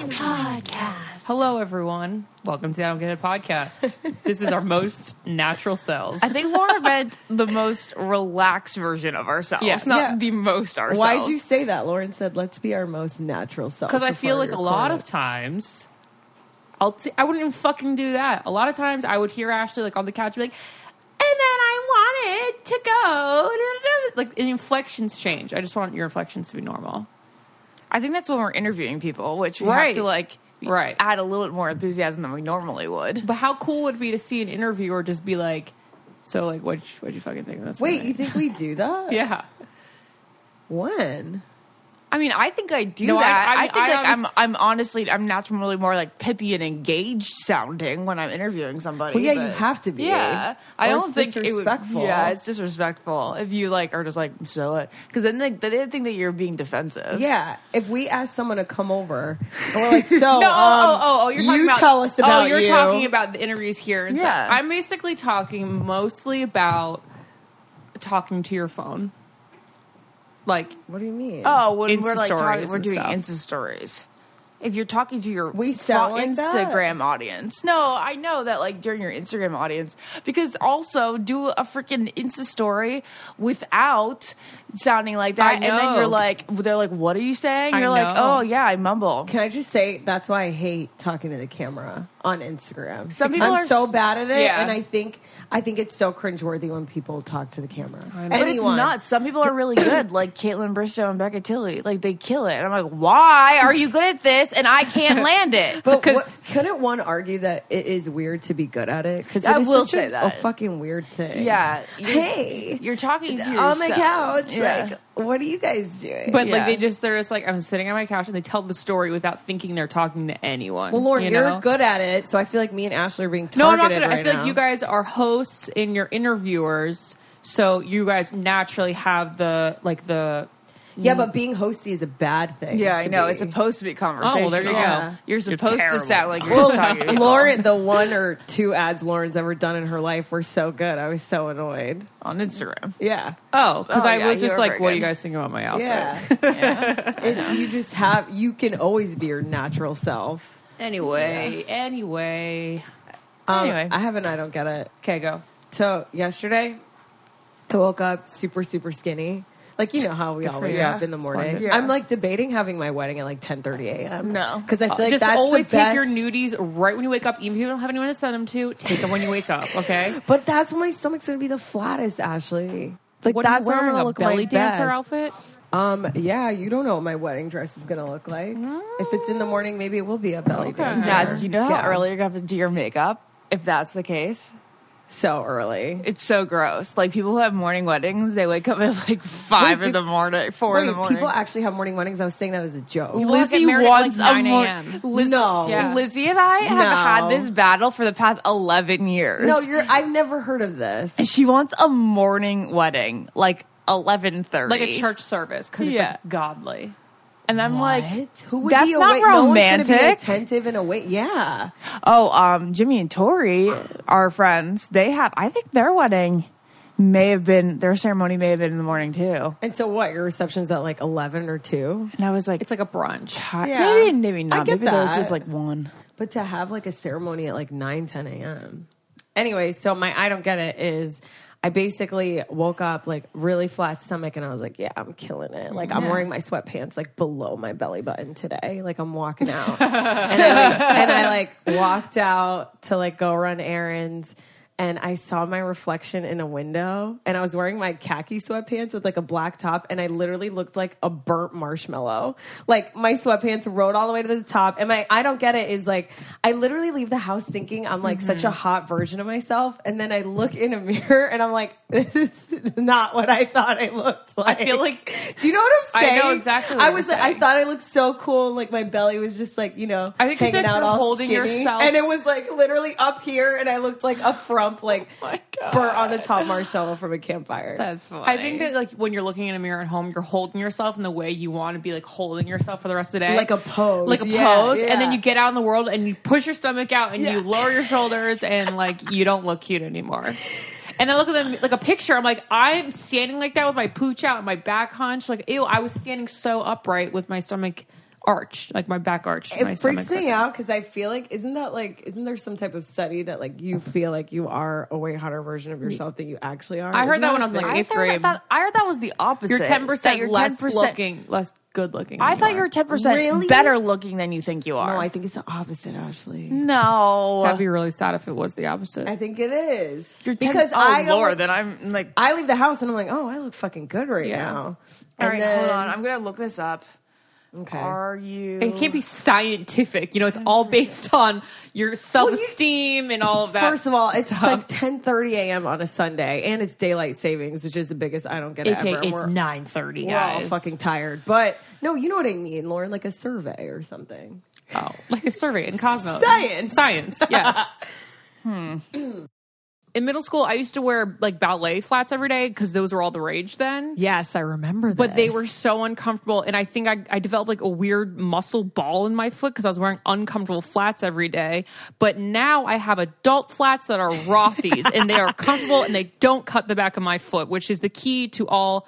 Podcast. Hello, everyone. Welcome to the I Don't Get It podcast. This is our most natural selves. I think Laura meant the most relaxed version of ourselves, not the most ourselves. Why'd you say that? Lauren said, let's be our most natural selves. Because I feel like a lot of times, I wouldn't even fucking do that. A lot of times I would hear Ashley like on the couch be like, and then I wanted to go. Like, the inflections change. I just want your inflections to be normal. I think that's when we're interviewing people, which we have to add a little bit more enthusiasm than we normally would. But how cool would it be to see an interviewer just be like, so like, what'd you fucking think of this? Wait, you think we do that? Yeah. When? I mean, I think I do that. I'm honestly, I'm naturally more like pippy and engaged sounding when I'm interviewing somebody. Well, yeah, you have to be. Yeah, I don't think disrespectful. Yeah, it's disrespectful if you like are just like so it because then they think that you're being defensive. Yeah, if we ask someone to come over and we're like, so you're talking about, tell us about you're talking about the interviews here. And yeah, I'm basically talking mostly about talking to your phone. Like, what do you mean? Oh, when we're like we're doing Insta stories. If you're talking to your Instagram audience. No, I know that like during your Instagram audience, because also do a freaking Insta story without sounding like that. And then they're like, what are you saying? You're like, oh yeah, I mumble. Can I just say, that's why I hate talking to the camera on Instagram. Some people I'm so bad at it. Yeah. And I think it's so cringeworthy when people talk to the camera. But it's not. Some people are really good, like Caitlin Bristow and Becca Tilley. Like, they kill it. And I'm like, why are you good at this and I can't land it? But couldn't one argue that it is weird to be good at it? Because I will say that. A fucking weird thing. Yeah. Hey. You're talking to yourself. On the couch. Yeah. Like, what are you guys doing? But like they're just like, I'm sitting on my couch and they tell the story without thinking they're talking to anyone. Well, Lauren, you're good at it, so I feel like me and Ashley are being targeted. No, I'm not good. I feel like you guys are hosts and you're interviewers, so you guys naturally have the. Yeah, but being hosty is a bad thing. Yeah, I know. It's supposed to be conversational. Oh, well, there you go. You're supposed to sound like you're just talking to people. Lauren, the 1 or 2 ads Lauren's ever done in her life were so good. I was so annoyed. On Instagram. Yeah. Oh, because I was just like, what do you guys think about my outfit? Yeah. You can always be your natural self. Anyway. I have an I don't get it. Okay, go. So yesterday, I woke up super, super skinny. Like, you know how we all wake up in the morning. Yeah. I'm like debating having my wedding at like 10:30 a.m. No. Because I feel like just that's always the best. take your nudies right when you wake up. Even if you don't have anyone to send them to, take them when you wake up, okay? But that's when my stomach's going to be the flattest, Ashley. Like, what that's are you when I'm wearing, going to a look belly my dancer best. outfit? Yeah, you don't know what my wedding dress is going to look like. If it's in the morning, maybe it will be a belly dancer. Dad, do you know how early you're going to have to do your makeup? If that's the case. So early. It's so gross. Like, people who have morning weddings, they wake up at like 5 in the morning, 4 in the morning. People actually have morning weddings. I was saying that as a joke. Lizzie wants like 9 a.m. Lizzie and I have had this battle for the past 11 years. No, I've never heard of this. And she wants a morning wedding, like 11:30. Like a church service, because it's like godly. And I'm like, who would that's be not awake? romantic. No one's gonna be attentive and awake. Yeah. Oh, Jimmy and Tori, our friends, I think their wedding their ceremony may have been in the morning too. And so what? Your reception's at like 11 or 2? And I was like, it's like a brunch. Maybe not. Maybe there was just like 1. But to have like a ceremony at like 9, 10 a.m. Anyway, so my I don't get it is I basically woke up like really flat stomach and I was like, yeah, I'm killing it. Like I'm wearing my sweatpants like below my belly button today. Like I'm walking out. and I like walked out to like go run errands. And I saw my reflection in a window, and I was wearing my khaki sweatpants with like a black top, and I literally looked like a burnt marshmallow. Like my sweatpants rode all the way to the top, and my I don't get it is like I literally leave the house thinking I'm like such a hot version of myself, and then I look in a mirror and I'm like, this is not what I thought I looked like. I feel like, do you know what I'm saying? I know exactly what you're saying. I thought I looked so cool, and like my belly was just like, you know, I think hanging it's like out all holding skinny, yourself, and it was like literally up here, and I looked like a frump. Like burnt on the top marshmallow from a campfire. That's funny. I think that like when you're looking in a mirror at home, you're holding yourself in the way you want to be like holding yourself for the rest of the day, like a pose, yeah. And then you get out in the world and you push your stomach out and you lower your shoulders and like you don't look cute anymore. And then I look at them like a picture. I'm like, I'm standing like that with my pooch out and my back hunched. Like, ew, I was standing so upright with my stomach arched, like my back arched. It freaks me out because I feel like, isn't there some type of study that like you feel like you are a way hotter version of yourself than you actually are? I heard that when I was like 8th grade. I heard that was the opposite. You're 10% less good looking. I thought you were 10% better looking than you think you are. No, I think it's the opposite, Ashley. No. That'd be really sad if it was the opposite. I think it is. Then I'm like... I leave the house and I'm like, oh, I look fucking good right now. All right, hold on. I'm going to look this up. Okay. Are you... It can't be scientific. You know, it's all based on your self-esteem and all of that. First of all, it's like 10:30 a.m. on a Sunday, and it's daylight savings, which is the biggest I don't get it ever. It's 9:30, We're all fucking tired. But, no, you know what I mean, Lauren, like a survey or something. Oh, like a survey in Cosmos. Science, yes. In middle school, I used to wear like ballet flats every day because those were all the rage then. Yes, I remember that. But they were so uncomfortable. And I think I developed like a weird muscle ball in my foot because I was wearing uncomfortable flats every day. But now I have adult flats that are Rothy's and they are comfortable and they don't cut the back of my foot, which is the key to all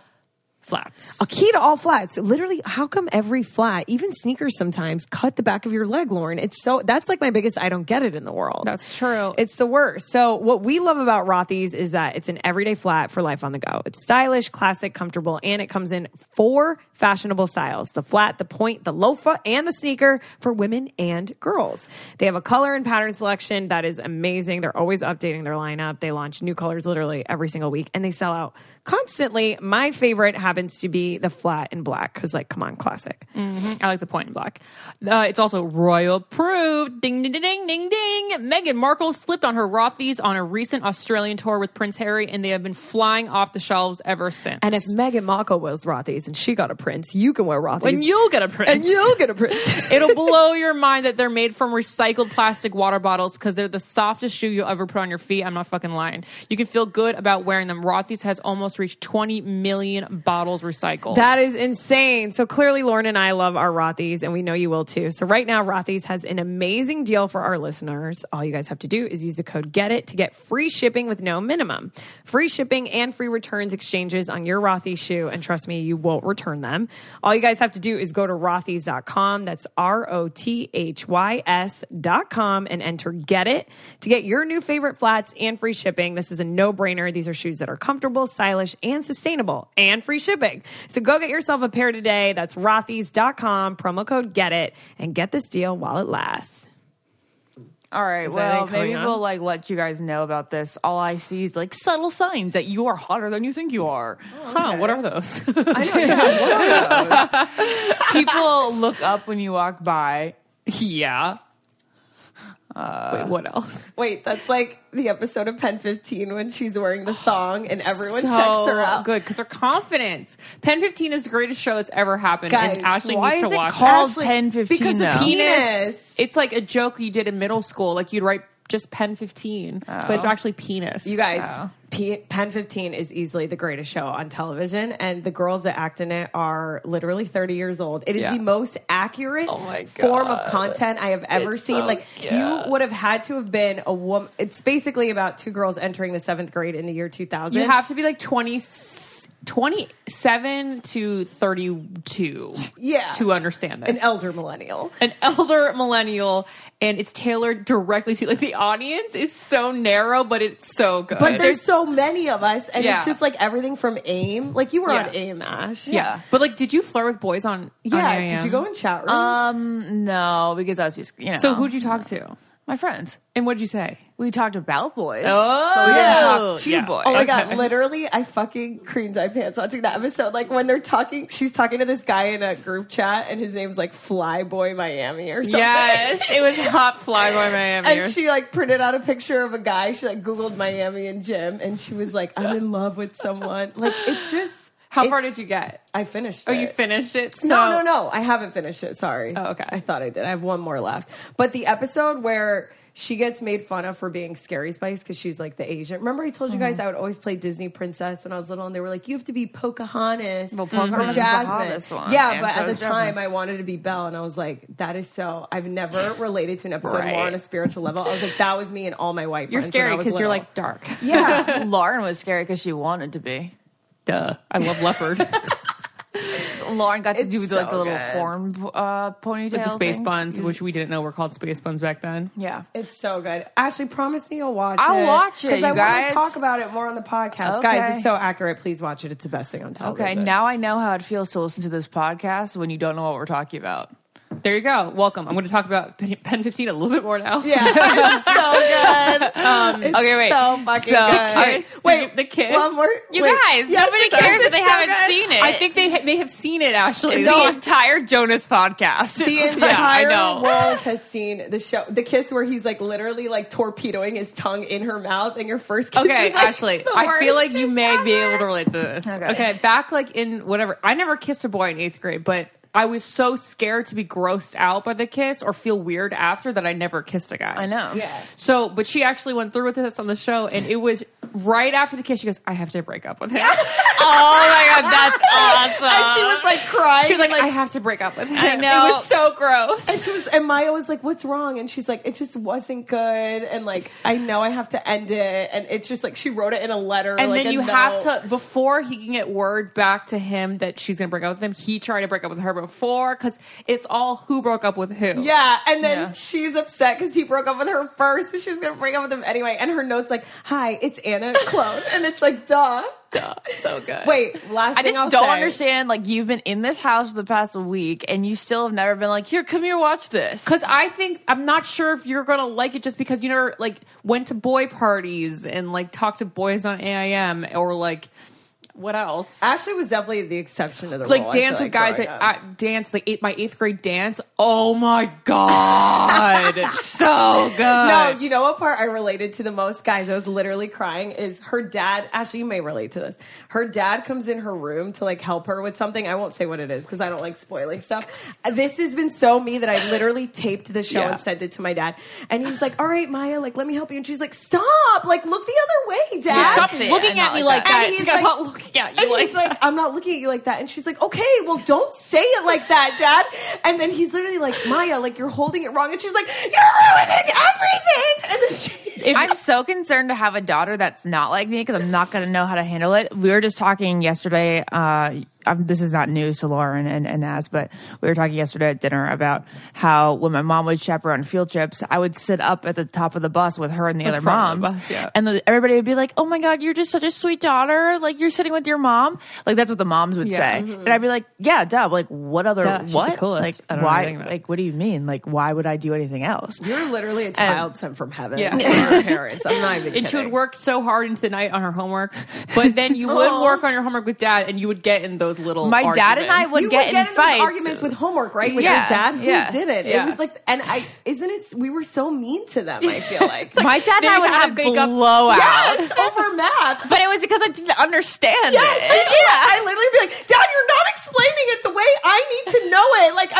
flats. A key to all flats. Literally, how come every flat, even sneakers sometimes, cut the back of your leg, Lauren? That's like my biggest I don't get it in the world. That's true. It's the worst. So what we love about Rothy's is that it's an everyday flat for life on the go. It's stylish, classic, comfortable, and it comes in 4 fashionable styles: the flat, the point, the loafer, and the sneaker for women and girls. They have a color and pattern selection that is amazing. They're always updating their lineup. They launch new colors literally every single week, and they sell out constantly. My favorite happens to be the flat in black because, like, come on, classic. Mm-hmm. I like the point in black. It's also royal approved. Ding, ding, ding, ding, ding. Meghan Markle slipped on her Rothy's on a recent Australian tour with Prince Harry, and they have been flying off the shelves ever since. And if Meghan Markle wears Rothy's and she got a Prince, you can wear Rothy's. And you'll get a Prince. And you'll get a Prince. It'll blow your mind that they're made from recycled plastic water bottles because they're the softest shoe you'll ever put on your feet. I'm not fucking lying. You can feel good about wearing them. Rothy's has almost reached 20 million bottles recycled. That is insane. So clearly Lauren and I love our Rothy's, and we know you will too. So right now Rothy's has an amazing deal for our listeners. All you guys have to do is use the code GETIT to get free shipping with no minimum. Free shipping and free returns exchanges on your Rothy's shoe, and trust me, you won't return them. All you guys have to do is go to Rothys.com. That's ROTHYS.com and enter GETIT to get your new favorite flats and free shipping. This is a no-brainer. These are shoes that are comfortable, stylish, and sustainable, and free shipping. So go get yourself a pair today. That's Rothys.com, promo code GETIT, and get this deal while it lasts. All right, well, maybe we'll like let you guys know about this. All I see is like subtle signs that you are hotter than you think you are. Huh, what are those? I know, yeah, what are those? People look up when you walk by. Yeah. Wait, what else? Wait, that's like the episode of Pen 15 when she's wearing the thong and everyone checks her out. Good, because her confidence. Pen 15 is the greatest show that's ever happened, Guys, and Ashley why needs is to it watch called it. Pen 15? Because of penis. It's like a joke you did in middle school. Like you'd write just Pen 15, but it's actually penis. You guys, Pen 15 is easily the greatest show on television, and the girls that act in it are literally 30 years old. It is the most accurate form of content I have ever seen. So like, you would have had to have been a woman. It's basically about 2 girls entering the 7th grade in the year 2000. You have to be like 27 to 32 to understand this. An elder millennial. And it's tailored directly to, like, the audience is so narrow, but it's so good. But there's so many of us, and it's just like everything from AIM. Like, you were on AIM, Ash. Yeah. But, like, did you flirt with boys on AIM? Did you go in chat rooms? No, because I was just, So who'd you talk to? My friends. And what'd you say? We talked about boys. Oh, but we didn't talk to boys. Oh my God, literally, I fucking creamed my pants watching that episode. Like, when they're talking, she's talking to this guy in a group chat, and his name's like Flyboy Miami or something. Yes, it was hot Flyboy Miami. And she like printed out a picture of a guy. She like Googled Miami and gym, and she was like, I'm in love with someone. Like, it's just... How far did you get? I finished it. Oh, you finished it? So... No. I haven't finished it. Sorry. Oh, okay. I thought I did. I have one more left. But the episode where she gets made fun of for being Scary Spice because she's like the Asian. Remember I told you guys I would always play Disney Princess when I was little, and they were like, you have to be Pocahontas or Pocahontas Jasmine. is the hottest one. Yeah, And but so at the is Jasmine. time I wanted to be Belle, and I was like, that is so. I've never related to an episode more on a spiritual level. I was like, that was me and all my white friends. You're scary because you're like dark. Yeah. Lauren was scary because she wanted to be. Duh. I love leopard. Lauren got to do so like the little good. horn ponytail With the space things. buns, which we didn't know were called space buns back then. Yeah. It's so good. Ashley, promise me you'll watch it. I'll watch it, because I you want guys. to talk about it more on the podcast. Okay. Guys, it's so accurate. Please watch it. It's the best thing on television. Okay, now I know how it feels to listen to this podcast when you don't know what we're talking about. There you go. Welcome. I'm going to talk about Pen 15 a little bit more now. Yeah, it's so good. It's Okay, wait. so fucking So- good. Kiss. Wait, the kiss. one more. You wait. guys, Yes, nobody the kiss cares if is they so haven't good. seen it. I think they may have seen it, Ashley. It's the entire Jonas podcast. The I entire know. world has seen the show, the kiss where he's like literally like torpedoing his tongue in her mouth, and your first kiss Okay, is, like, Ashley, the I feel worst like you kiss may be ever. able to relate to this. Okay. Okay, back like in whatever. I never kissed a boy in 8th grade, but I was so scared to be grossed out by the kiss or feel weird after that I never kissed a guy. I know. Yeah. So, but she actually went through with this on the show, and it was right after the kiss. She goes, "I have to break up with him." Oh my god, that's awesome. And she was like crying. She was like, and, "I have to break up with him." I know. It was so gross. And she was, and Maya was like, "What's wrong?" And she's like, "It just wasn't good." And like, I know I have to end it. And it's just like she wrote it in a letter. And like then a you note. have to, before he can get word back to him that she's going to break up with him, he tried to break up with her before, because it's all who broke up with who. Yeah, and then Yeah. she's upset because he broke up with her first, so she's gonna break up with him anyway. And her note's like, "Hi, it's Anna Clone," and it's like, "Duh." So good. Wait, last I thing just I'll don't say. understand. Like, you've been in this house for the past week, and you still have never been like, "Here, come here, watch this." Because I think, I'm not sure if you're going to like it just because you never, like, went to boy parties and, like, talked to boys on AIM or, like, what else? Ashley was definitely the exception to the rule. Like, I dance feel with guys growing at up. dance, like, my 8th grade dance. Oh, my God. So good. No, you know what part I related to the most, guys? I was literally crying. Is her dad? Ashley, you may relate to this. Her dad comes in her room to like help her with something. I won't say what it is because I don't like spoiling stuff. This has been so me that I literally taped the show Yeah. and sent it to my dad. And he's like, "All right, Maya, like let me help you." And she's like, "Stop! Like look the other way, Dad." Stop That's it. looking at Not me like like that. that. And he's I'm like- not looking at you And like he's like, "I'm not looking at you like that." And she's like, "Okay, well, don't say it like that, Dad." And then he's literally like, "Maya, like you're holding it wrong." And she's like, "You're ruining everything." And then she, I'm so concerned to have a daughter that's not like me because I'm not going to know how to handle it. We were just talking yesterday. This is not news to Lauren and Naz, but we were talking yesterday at dinner about how when my mom would chaperone field trips, I would sit up at the top of the bus with her and the other front of moms, the bus, yeah. and everybody would be like, "Oh my god, you're just such a sweet daughter! Like you're sitting with your mom." Like that's what the moms would say, and I'd be like, "Yeah, duh. Like what other Duh, she's the what? coolest. Like I don't know why? anything about it. Like what do you mean? Like why would I do anything else?" you're literally a child sent from heaven. Yeah. from our parents. I'm not even And kidding. she would work so hard into the night on her homework, but then you would work on your homework with dad, and you would get in those little. My dad and I arguments. would You get would get in in fights. those arguments with homework, right? With Yeah, your dad. Who yeah, did it? yeah. It was like, and isn't it? We were so mean to them. I feel like. My dad and They I would had to have make up- blowouts. Yes, over math. But it was because I didn't understand Yes, it. I literally be like, "Dad, you're not explaining it the way I need to know it. Like,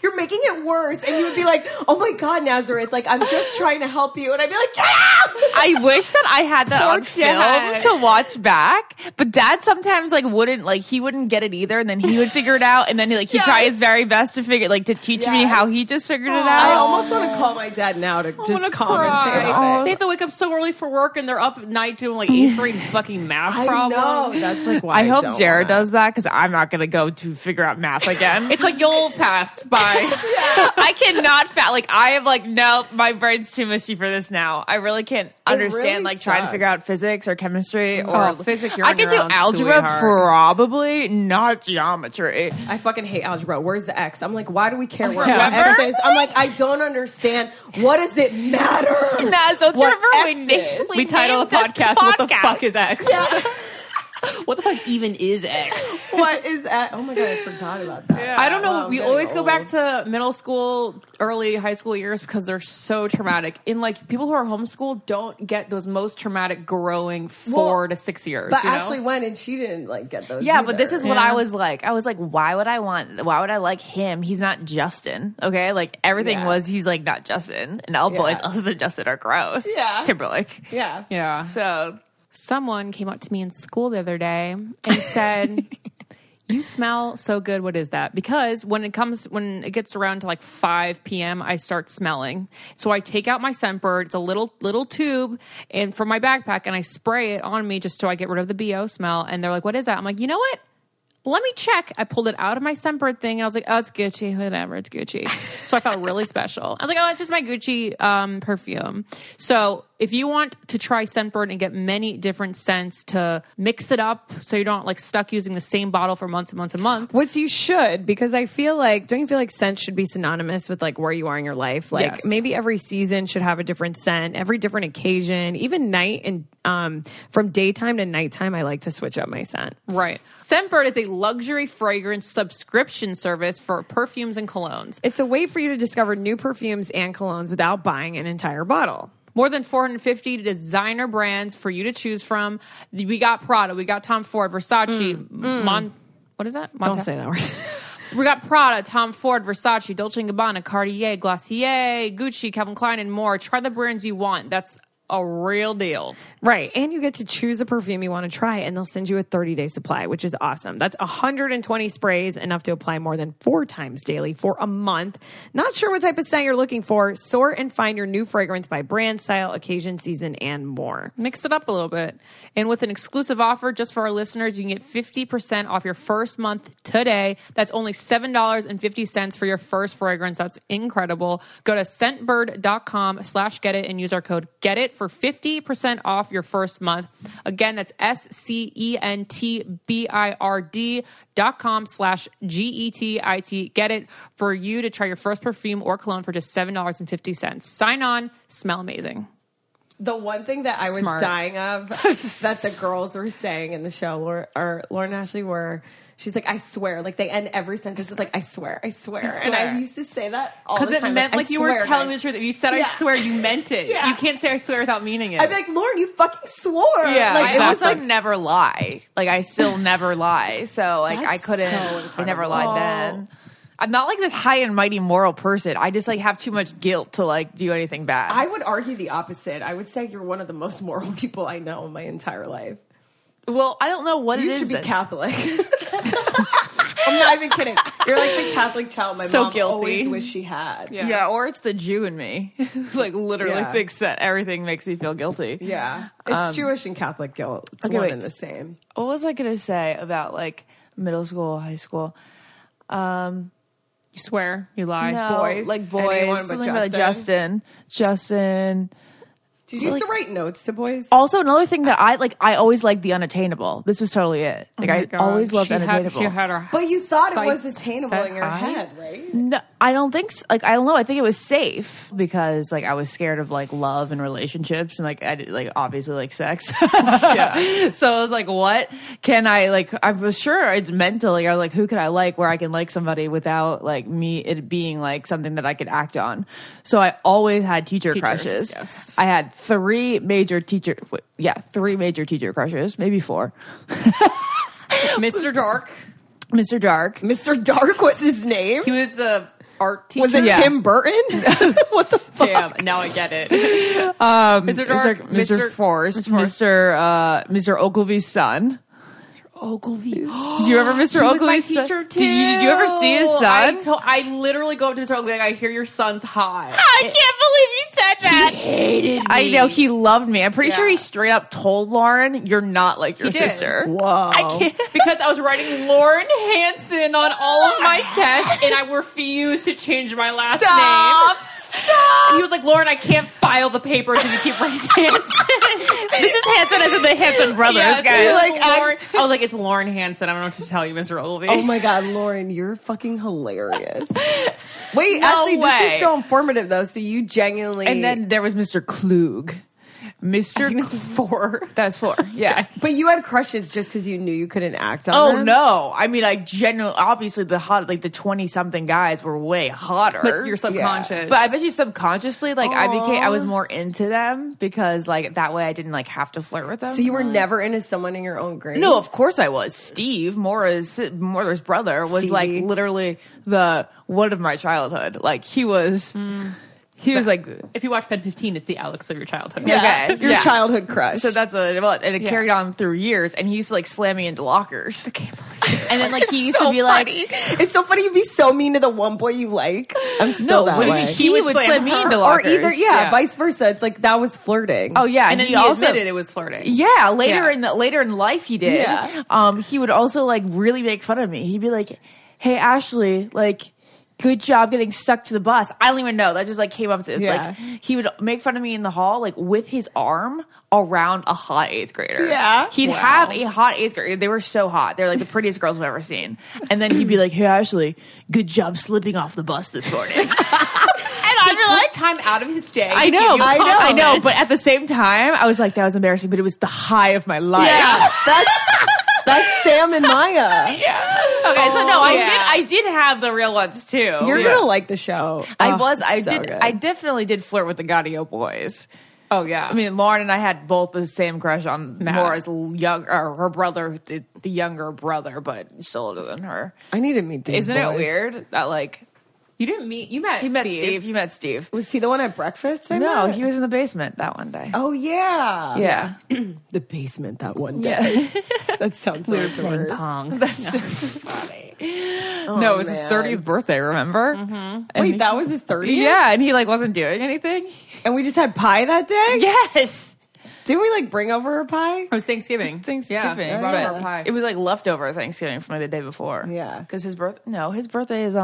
you're making it worse." And you would be like, "Oh my God, Nazareth, like, I'm just trying to help you." And I'd be like, "Get out!" I wish that I had that Poor on dad. film to watch back. But dad sometimes he wouldn't get it either, and then he would figure it out, and then he'd Yes. try his very best to teach me Yes. how he just figured it I out. almost want to call my dad now to I just wanna commentate cry. on They it. have to wake up so early for work, and they're up at night doing like 8th grade fucking math I problems. know. That's like why I hope don't Jared wanna. does that because I'm not going to go to figure out math again. It's like you'll pass by. I cannot I am like, no, my brain's too mushy for this now. I really can't understand really like trying to sucks. figure out physics or chemistry or Oh, physics, you're I on could your do own, algebra sweetheart. probably, not geometry. I fucking hate algebra. Where's the X? I'm like, why do we care where Yeah. X is? I'm like, I don't understand. What does it matter? Naz, don't you What remember X we is? named We title the this podcast, "What the fuck is X?" What the fuck even is X? What is that? Oh my God, I forgot about that. Yeah. I don't know. Well, We always go back to middle school, early high school years because they're so traumatic. And like people who are homeschooled don't get those most traumatic growing 4 to 6 years. But you know? Ashley went and she didn't like get those. Yeah, either. but this is what Yeah. I was like. I was like, why would I like him? He's not Justin. Okay. Like everything he's like not Justin. And all boys other than Justin are gross. Yeah. Timberlake. Yeah. Yeah. So Someone came up to me in school the other day and said, "You smell so good. What is that?" Because when it gets around to like 5 p.m., I start smelling. So I take out my Scentbird. It's a little tube and from my backpack, and I spray it on me just so I get rid of the BO smell. And they're like, "What is that?" I'm like, "You know what? Let me check." I pulled it out of my Scentbird thing, and I was like, "Oh, it's Gucci. Whatever, it's Gucci." So I felt really special. I was like, "Oh, it's just my Gucci perfume." So if you want to try Scentbird and get many different scents to mix it up so you're not like stuck using the same bottle for months and months and months. Which you should, because I feel like, don't you feel like scent should be synonymous with like where you are in your life? Like maybe every season should have a different scent, every different occasion, even night and from daytime to nighttime, I like to switch up my scent. Right. Scentbird is a luxury fragrance subscription service for perfumes and colognes. It's a way for you to discover new perfumes and colognes without buying an entire bottle. More than 450 designer brands for you to choose from. We got Prada, we got Tom Ford, Versace, what is that? Don't say that word. We got Prada, Tom Ford, Versace, Dolce & Gabbana, Cartier, Glossier, Gucci, Calvin Klein, and more. Try the brands you want. That's a real deal. Right. And you get to choose a perfume you want to try, and they'll send you a 30-day supply, which is awesome. That's 120 sprays, enough to apply more than 4 times daily for a month. Not sure what type of scent you're looking for? Sort and find your new fragrance by brand, style, occasion, season, and more. Mix it up a little bit. And with an exclusive offer just for our listeners, you can get 50% off your first month today. That's only $7.50 for your first fragrance. That's incredible. Go to scentbird.com/get it and use our code GETIT for 50% off your first month. Again, that's scentbird.com/GETIT. Get it for you to try your first perfume or cologne for just $7.50. Sign on, smell amazing. The one thing that I was dying of that the girls were saying in the show, Lauren and Ashley were, she's like, "I swear." Like they end every sentence with like, "I swear, I swear." And I used to say that all the time. Because it meant like you were telling the truth. If you said "I swear," you meant it. Yeah. You can't say "I swear" without meaning it. I'd be like, "Lauren, you fucking swore." Yeah, like it was like never lie. Like I still never lie. So like That's I couldn't. so I never lied then. I'm not like this high and mighty moral person. I just like have too much guilt to like do anything bad. I would argue the opposite. I would say you're one of the most moral people I know in my entire life. Well, I don't know what You it is. should be then. Catholic. I'm not even kidding. You're like the Catholic child my mom always wished she had. Yeah, or it's the Jew in me. Like literally thinks that everything makes me feel guilty. Yeah. It's Jewish and Catholic guilt. It's one and the same. What was I going to say about like middle school, high school? You swear, you lie. No, boys. like boys. Anyone but Something about Justin. Did you used to write notes to boys? Also, another thing that I always liked the unattainable. This was totally it. Like I always loved unattainable. She had her But you thought it was sights attainable set in your high? head, right? No, I don't think so. Like I don't know. I think it was safe because like I was scared of like love and relationships and like I did, like obviously like sex. Yeah. So I was like, what can I like? I was sure it's mentally. I was like, who could I like where I can like somebody without like me it being like something that I could act on. So I always had teacher crushes. Yes. I had three major teacher crushes, maybe 4. Mr. Dark. Mr. Dark. Mr. Dark was his name? He was the art teacher. Was it Tim Burton? What the fuck? Damn, now I get it. Mr. Dark, Mr. Forrest, Mr. Ogilvy's son. Ogilvy. Do you remember Mr. He was my Ogilvy's son? teacher too. Did you ever see his son? I literally go up to Mr. Ogilvy like, I hear your son's hot. I can't believe you said that. He hated me. I know, he loved me. I'm pretty sure he straight up told Lauren, "You're not like your sister." Whoa. I can't. Because I was writing Lauren Hansen on all of my tests, and I refused to change my last name. And he was like, "Lauren, I can't file the papers if you keep writing Hansen." This is Hansen as in the Hansen brothers, Yes, guys. you're like, Lauren. I was like, "It's Lauren Hansen. I don't know what to tell you, Mr. Ogilvy." Oh my God, Lauren, you're fucking hilarious. Wait, No Ashley, way. this is so informative though. So you genuinely. And then there was Mr. Klug. Mr. I think that's 4. That's 4. Yeah. Okay. But you had crushes just because you knew you couldn't act on them? No. I mean, I genuinely, obviously the 20-something guys were way hotter. But you're subconscious. Yeah. But I bet you subconsciously, like, I was more into them because, like, that way I didn't, like, have to flirt with them. So you were never into someone in your own grade? No, of course I was. Steve, Moira's brother, was Stevie. like literally the one of my childhood. Like he was like. If you watch Pen 15, it's the Alex of your childhood. Yeah. Okay, Your yeah. childhood crush. So that's what it was, and it carried on through years. And he used to like slam me into lockers. I can't believe it. And then like he used So to be funny. It's so funny you'd be so mean to the one boy you like. I'm still that but way. he would slam me into Or lockers. either, vice versa. It's like that was flirting. Oh yeah, And then he also admitted it was flirting. Yeah, later in life he did. Yeah. He would also like really make fun of me. He'd be like, "Hey Ashley, like good job getting stuck to the bus." I don't even know. That just like came up to like he would make fun of me in the hall like with his arm around a hot 8th grader. Yeah. He'd have a hot 8th grader. They were so hot. They're like the prettiest girls I've ever seen. And then he'd be like, "Hey Ashley, good job slipping off the bus this morning." And I'd be like, time out of his day. I know. But at the same time, I was like, that was embarrassing, but it was the high of my life. Yeah. That's Sam and Maya. Okay, so no, I did have the real ones too. You're gonna like the show. I definitely did flirt with the Gaudio boys. Oh yeah. I mean, Lauren and I had both the same crush on Maura's her brother, the younger brother, but still older than her. I need to meet these Isn't boys. it weird that like you met Steve? You met Steve. Was he the one at breakfast? No, he was in the basement that one day. Oh yeah. Yeah. The basement that one day. That sounds we were like the playing worst. pong. That's so funny. Oh, No, it was his man. 30th birthday, remember? Mm-hmm. Wait, that was his 30th? Yeah, and he like wasn't doing anything. And we just had pie that day? Yes. Didn't we like bring over a pie? It was Thanksgiving. Thanksgiving. Yeah, brought over pie. It was like leftover Thanksgiving from the day before. Yeah. Because his birthday is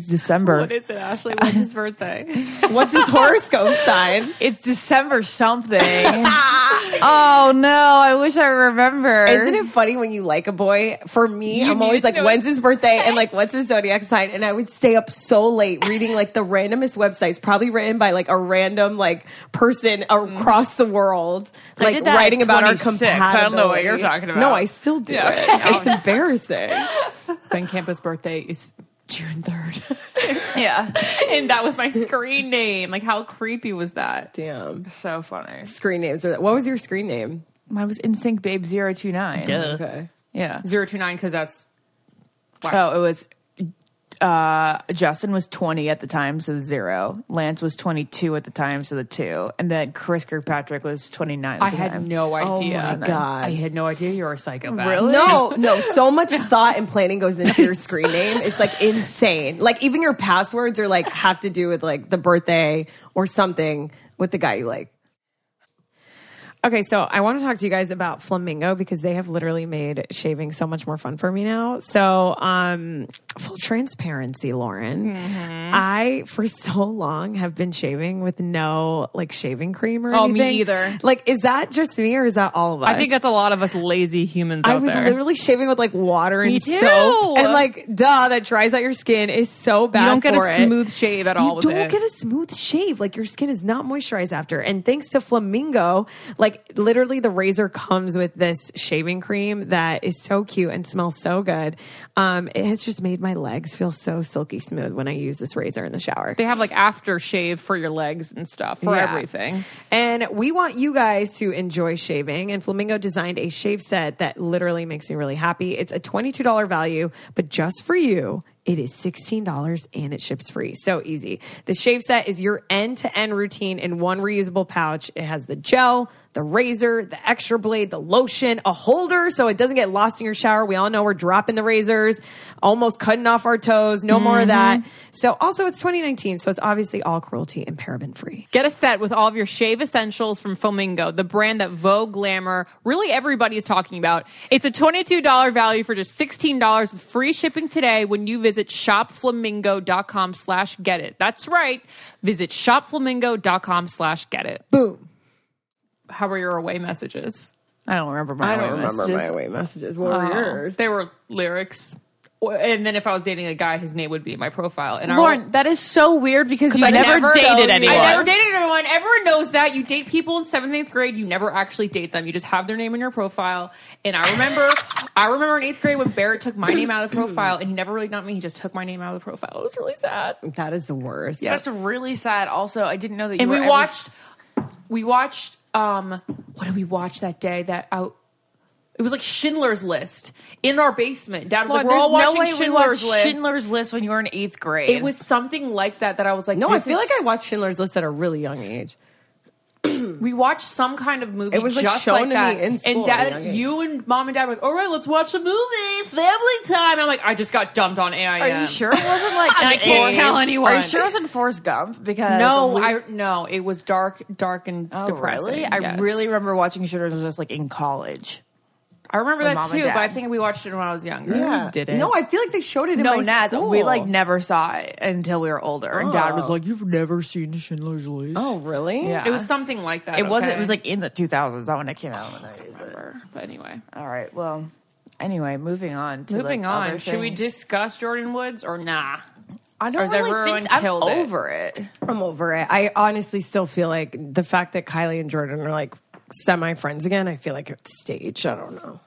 December. What is it, Ashley? What's his birthday? What's his horoscope sign? It's December something. Oh no, I wish I remember. Isn't it funny when you like a boy? For me, I'm always like, when's his birthday? And like, what's his zodiac sign? And I would stay up so late reading like the randomest websites, probably written by like a random like person across the world, like did that writing at about our 26. compatibility. I don't know what you're talking about. No, I still do it. It's embarrassing. Ben Campus' birthday is June 3rd. Yeah. And that was my screen name. Like, how creepy was that? Damn. So funny. Screen names. What was your screen name? Mine was NSYNC Babe 029. Duh. Okay. Yeah. 029, because that's... Oh, it was Justin was 20 at the time, so the 0. Lance was 22 at the time, so the 2. And then Chris Kirkpatrick was 29 at I the had time. no idea. Oh my God. I had no idea you were a psychopath. Really? No, so much thought and planning goes into your screen name. It's like insane. Like even your passwords are like have to do with like the birthday or something with the guy you like. Okay, so I want to talk to you guys about Flamingo because they have literally made shaving so much more fun for me now. So, full transparency, Lauren, I for so long have been shaving with no like shaving cream or anything. me either. Like, is that just me or is that all of us? I think that's a lot of us lazy humans I out was there. literally shaving with like water and Me too. soap, and like, that dries out your skin is so bad. You don't get for a it. smooth shave at all You with don't it. get a smooth shave. Like your skin is not moisturized after. And thanks to Flamingo, like literally the razor comes with this shaving cream that is so cute and smells so good. It has just made my legs feel so silky smooth when I use this razor in the shower. They have like aftershave for your legs and stuff, for Yeah. everything. And we want you guys to enjoy shaving. And Flamingo designed a shave set that literally makes me really happy. It's a $22 value, but just for you, it is $16 and it ships free. So easy. The shave set is your end-to-end routine in one reusable pouch. It has the gel, the razor, the extra blade, the lotion, a holder so it doesn't get lost in your shower. We all know we're dropping the razors, almost cutting off our toes. No more of that. So also it's 2019, so it's obviously all cruelty and paraben free. Get a set with all of your shave essentials from Flamingo, the brand that Vogue, Glamour, really everybody is talking about. It's a $22 value for just $16 with free shipping today when you visit shopflamingo.com/getit. That's right. Visit shopflamingo.com/getit. Boom. How were your away messages? I don't remember my I don't away remember messages. my away messages. What were yours? They were lyrics. And then if I was dating a guy, his name would be in my profile. And Lauren, that is so weird because you I never dated anyone. I never dated anyone. Everyone knows that. You date people in 7th and 8th grade. You never actually date them. You just have their name in your profile. And I remember in 8th grade when Barrett took my name out of the profile, and he never really got me. He just took my name out of the profile. It was really sad. That is the worst. Yeah, that's really sad. Also, I didn't know that you and were we watched what did we watch that day? It was like Schindler's List in our basement. Dad was like, we're all watching Schindler's List. Schindler's List when you were in 8th grade. It was something like that I was like, no, I feel like I watched Schindler's List at a really young age. We watched some kind of movie. It was like just shown like to that. me in school. And Dad, you and Mom and Dad were like, all right, let's watch a movie. Family time. And I'm like, I just got dumped on AIM. Are you sure it wasn't like... And I can't tell anyone. Are you sure it wasn't Forrest Gump? Because no, it was dark and depressing. Really? Yes. I really remember watching Schindler's List like in college. I remember that too, but I think we watched it when I was younger. Yeah. Did it? No, I feel like they showed it in my school. We like never saw it until we were older. And Dad was like, you've never seen Schindler's List? Oh, really? Yeah. It was something like that. It wasn't. It was like in the 2000s, not when it came out in the 90s. But anyway. All right. Well, anyway, moving on. Should we discuss Jordan Woods or nah? I don't really think I'm over it. I'm over it. I honestly still feel like the fact that Kylie and Jordan are like semi-friends again, I feel like it's staged. I don't know.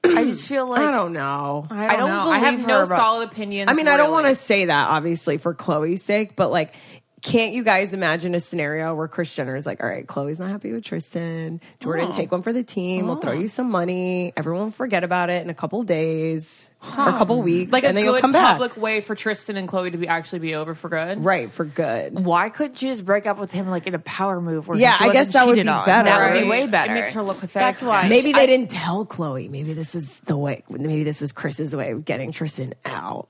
I just feel like... I don't know. I don't know. I have no solid opinions. I mean, I don't want to say that, obviously, for Chloe's sake, but like, can't you guys imagine a scenario where Kris Jenner is like, all right, Chloe's not happy with Tristan. Jordan, take one for the team. We'll throw you some money. Everyone will forget about it in a couple days or a couple weeks. Like and then you'll come public back. way for Tristan and Chloe to actually be over for good. Right, for good. Why couldn't she just break up with him like in a power move? Where Yeah, she I guess that would be on? better. That would be way better. It makes her look pathetic. That's why. Maybe they didn't tell Chloe. Maybe this was the way. Maybe this was Chris's way of getting Tristan out.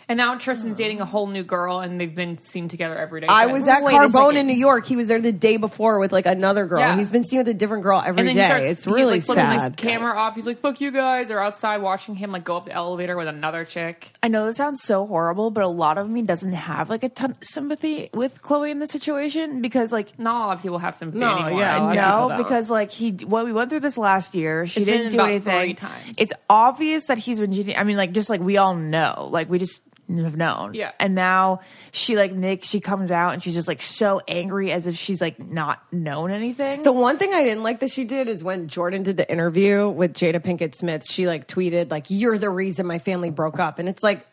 And now Tristan's dating a whole new girl, and they've been seen together every day. I was at Carbone in New York. He was there the day before with like another girl. Yeah. He's been seen with a different girl every day. It's really he's like, sad. His camera off. He's like, "Fuck you guys!" Or outside watching him like go up the elevator with another chick. I know this sounds so horrible, but a lot of me doesn't have like a ton of sympathy with Chloe in this situation because like not a lot of people have sympathy No, anymore. yeah. No, because like we went through this last year. She didn't do about anything. 3 times. It's obvious that he's been cheating. I mean, like just like we all know, like we just have known. Yeah. And now she she comes out and she's just like so angry as if she's like not known anything. The one thing I didn't like that she did is when Jordan did the interview with Jada Pinkett Smith, she like tweeted like, "You're the reason my family broke up," and it's like.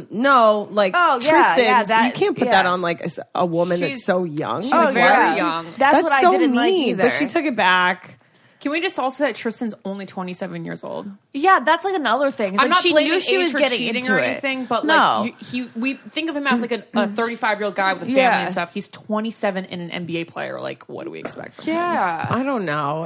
No, like Tristan, you can't put that on like a woman that's so young. She's very young. That's what so I didn't mean, like either. But she took it back. Can we just also say that Tristan's only 27 years old? Yeah, that's like another thing. It's I'm like not she blaming knew she age was for getting cheating into or it. anything, but No. like we think of him as like a 35-year-old guy with a family and stuff. He's 27 and an NBA player. Like, what do we expect from him? Yeah, I don't know.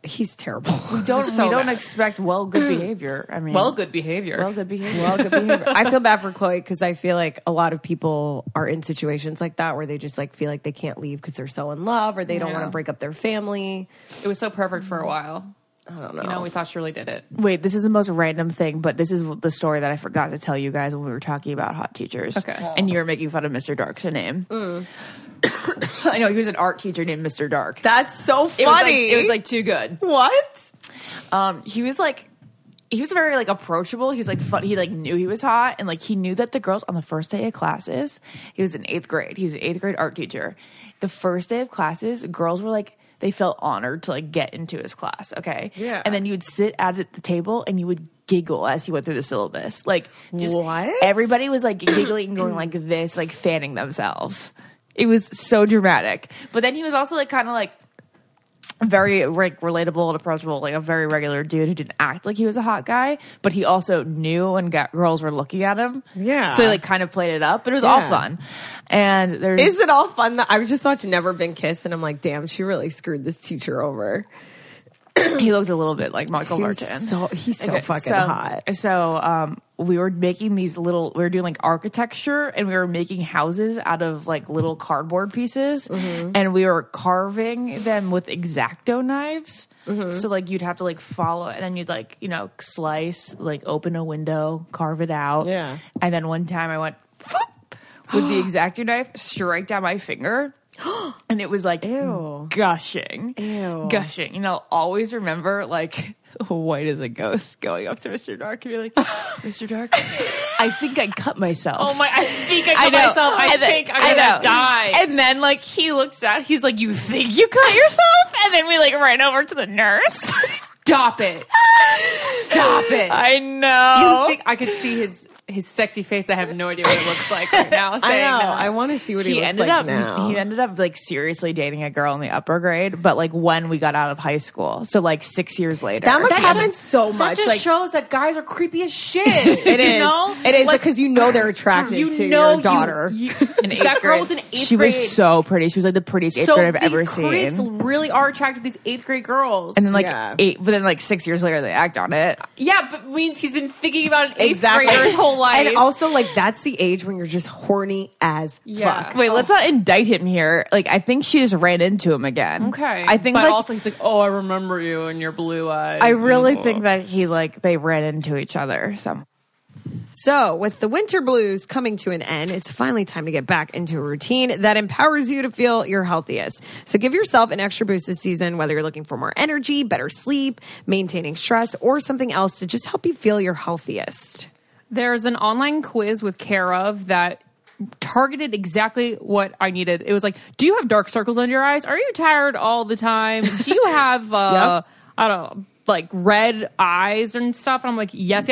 He's terrible. we don't expect good behavior. I mean, good behavior. Good behavior. I feel bad for Chloe because I feel like a lot of people are in situations like that where they just like feel like they can't leave because they're so in love or they don't want to break up their family. It was so perfect for a while. I don't know. You know, we thought she really did it. Wait, this is the most random thing, but this is the story that I forgot to tell you guys when we were talking about hot teachers. Okay. And you were making fun of Mr. Dark's name. I know, he was an art teacher named Mr. Dark. That's so funny. It was like too good. What? He was very like approachable. He was like fun. He like knew he was hot, and like he knew that the girls on the first day of classes. He was in 8th grade. He was an 8th grade art teacher. The first day of classes, girls were like they felt honored to like get into his class. Okay, yeah. And then you would sit at the table and you would giggle as he went through the syllabus. Like just what? Everybody was like giggling and going like this, like fanning themselves. It was so dramatic. But then he was also like kind of like very like relatable and approachable, like a very regular dude who didn't act like he was a hot guy, but he also knew when girls were looking at him. Yeah. So he like kind of played it up, but it was all fun. And Is it all fun? I was just watching Never Been Kissed and I'm like, damn, she really screwed this teacher over. He looked a little bit like Michael Martin. He's so fucking hot. So we were making we were doing like architecture and we were making houses out of like little cardboard pieces and we were carving them with X-Acto knives. So like you'd have to like follow and then you'd like, you know, slice, like open a window, carve it out. Yeah. And then one time I went with the X-Acto knife straight down my finger. And it was like gushing. Gushing. You know, always remember like white as a ghost going up to Mr. Dark and be like, Mr. Dark, I think I cut myself. Oh my, I think I cut myself. I think I'm gonna die. And then like he looks out, he's like, you think you cut yourself? And then we like ran over to the nurse. Stop it. Stop it. I know. You think I could see his sexy face? I have no idea what it looks like right now. I know. I want to see what he looks like now. He ended up like seriously dating a girl in the upper grade, but like when we got out of high school, so like 6 years later. That must happen so much. That just shows that guys are creepy as shit. It is. Know? It is because they're attracted to your daughter. That girl was in 8th grade. She was so pretty. She was like the prettiest 8th grade I've ever seen. These creeps really are attracted to these 8th grade girls. And then like 6 years later they act on it. Yeah, but means he's been thinking about an 8th grader his whole life. And also like that's the age when you're just horny as fuck. Wait, let's not indict him here. Like I think she just ran into him again. Okay. I think but like, also he's like, oh, I remember you and your blue eyes. I really think that they ran into each other. So, with the winter blues coming to an end, it's finally time to get back into a routine that empowers you to feel your healthiest. So, give yourself an extra boost this season, whether you're looking for more energy, better sleep, maintaining stress, or something else to just help you feel your healthiest. There's an online quiz with Care Of that targeted exactly what I needed. It was like, do you have dark circles under your eyes? Are you tired all the time? Do you have, I don't know, like red eyes and stuff? And I'm like, yes.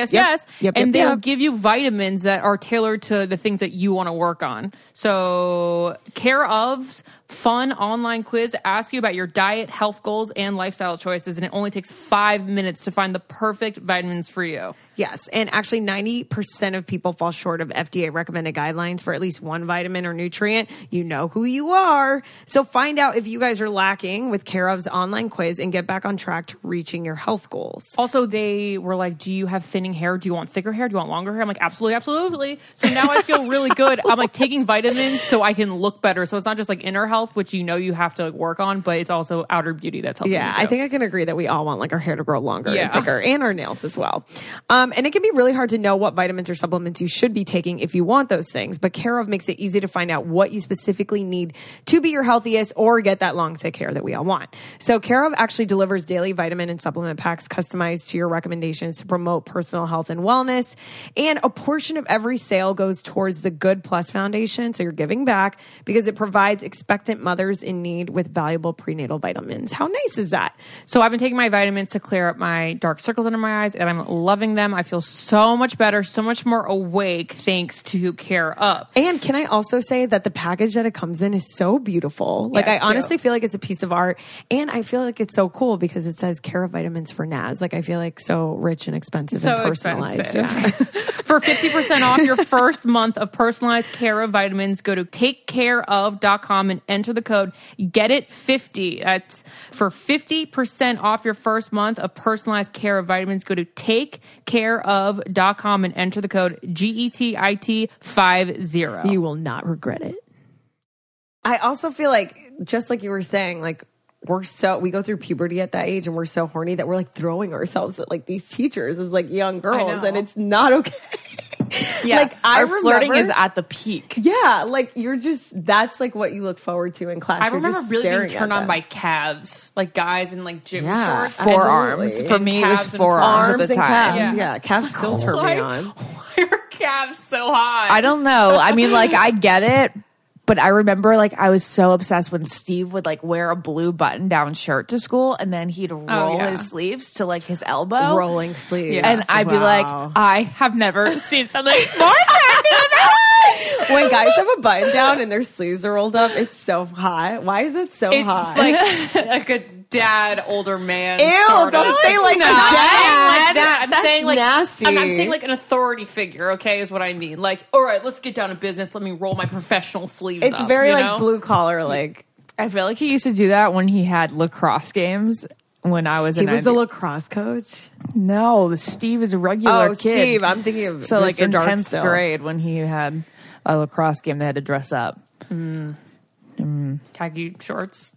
And they'll give you vitamins that are tailored to the things that you want to work on. So Care Of's fun online quiz asks you about your diet, health goals, and lifestyle choices. And it only takes 5 minutes to find the perfect vitamins for you. Yes, and actually 90% of people fall short of FDA recommended guidelines for at least one vitamin or nutrient. You know who you are. So find out if you guys are lacking with Care Of's online quiz and get back on track to reaching your health goals. Also, they were like, do you have thinning hair? Do you want thicker hair? Do you want longer hair? I'm like, absolutely. So now I feel really good. I'm like taking vitamins so I can look better. So it's not just like inner health, which you know you have to work on, but it's also outer beauty that's helping. Yeah, I think I can agree that we all want like our hair to grow longer and thicker, and our nails as well. And it can be really hard to know what vitamins or supplements you should be taking if you want those things, but Care Of makes it easy to find out what you specifically need to be your healthiest or get that long, thick hair that we all want. So Care Of actually delivers daily vitamin and supplement packs customized to your recommendations to promote personal health and wellness. And a portion of every sale goes towards the Good Plus Foundation. So you're giving back because it provides expectant mothers in need with valuable prenatal vitamins. How nice is that? So I've been taking my vitamins to clear up my dark circles under my eyes, and I'm loving them. I feel so much better, so much more awake thanks to Care Of. And can I also say that the package that it comes in is so beautiful. Like I honestly feel like it's a piece of art, and I feel like it's so cool because it says Care Of vitamins for Naz. Like I feel like so rich and expensive and personalized. Yeah. For 50% off your first month of personalized Care Of vitamins, go to takecareof.com and enter the code GETIT50. That's for 50% off your first month of personalized Care Of vitamins. Go to takecareof.com and enter the code GETIT50. You will not regret it. I also feel like, just like you were saying, like we go through puberty at that age and we're so horny that we're like throwing ourselves at like these teachers as like young girls, and it's not okay. Yeah, like our flirting is at the peak. Yeah, like that's like what you look forward to in class. I remember really being turned on by calves, like guys in like gym shorts, forearms. Absolutely. For me, it was forearms at the time. Yeah, calves still turn me on. Why are calves so hot? I don't know. I mean, like I get it. But I remember, like, I was so obsessed when Steve would, like, wear a blue button-down shirt to school, and then he'd roll his sleeves to, like, his elbow. Rolling sleeves. Yes. And I'd be like, I have never seen something more attractive. When guys have a button-down and their sleeves are rolled up, it's so hot. Why is it so hot? It's like a dad, older man. Ew, don't say like a dad. I'm saying like nasty. I'm saying like an authority figure, okay, is what I mean. Like, all right, let's get down to business. Let me roll my professional sleeves It's up, very like blue collar, like. I feel like he used to do that when he had lacrosse games when I was He was a lacrosse coach? No, Steve is a regular kid. Steve, I'm thinking of so like in 10th still. grade when he had a lacrosse game, they had to dress up. khaki shorts.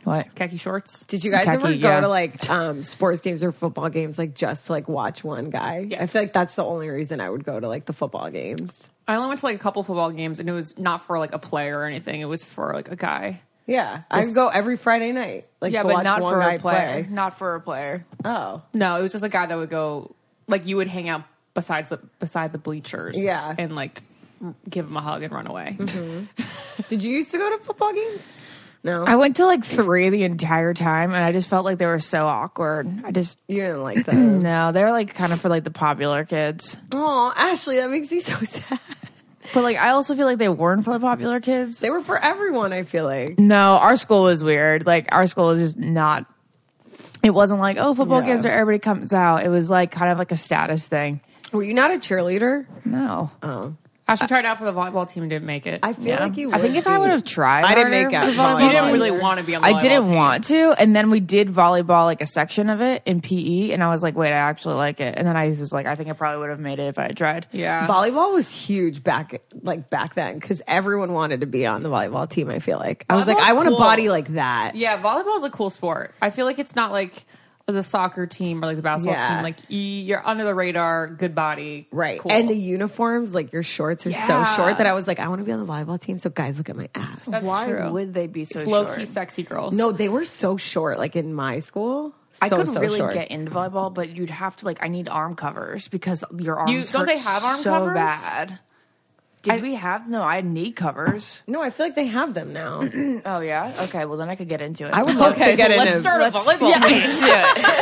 What? Khaki shorts. Did you guys ever go to like sports games or football games like just to like watch one guy? Yes. I feel like that's the only reason I would go to like the football games. I only went to like a couple football games, and it was not for like a player or anything. It was for like a guy. Yeah, I would go every Friday night. Like, Yeah, to but watch not one for guy a player. play. Not for a player. Oh, No, it was just a guy that would go, like, you would hang out beside the bleachers. Yeah. And, like, give him a hug and run away. did you used to go to football games? No, I went to like 3 the entire time, and I just felt like they were so awkward. you didn't like them. No, they're like kind of for like the popular kids. Oh, Ashley, that makes me so sad. But like, I also feel like they weren't for the popular kids. They were for everyone. I feel like. No, our school was weird. Like, our school was just not. It wasn't like, oh, football games where everybody comes out. It was like kind of like a status thing. Were you not a cheerleader? No. Oh, Ashley tried out for the volleyball team and didn't make it. I feel like you. I think if I would have tried, I didn't harder make for it. the volleyball you didn't team- really want to be on the volleyball I didn't team. want to, and then we did volleyball, like a section of it in PE, and I was like, wait, I actually like it. And then I was like, I think I probably would have made it if I had tried. Yeah. Volleyball was huge back then because everyone wanted to be on the volleyball team. I feel like I was like, Volleyball's I want a cool. body like that. Yeah, volleyball is a cool sport. I feel like it's not like the soccer team or like the basketball Yeah. team. Like you're under the radar, good body, Right. Cool. And the uniforms, like your shorts are so Yeah. short that I was like, I want to be on the volleyball team so guys look at my ass. That's Why true. would they be so It's low short? key sexy girls. No, they were so short, like in my school. I So, couldn't so really short. get into volleyball, but you'd have to like. I need arm covers because your arms don't hurt they have arm so covers? bad. Did we have? No, I had knee covers. No, I feel like they have them now. Oh yeah. Okay. Well, then I could get into it. I would love to get let's into start a volleyball team.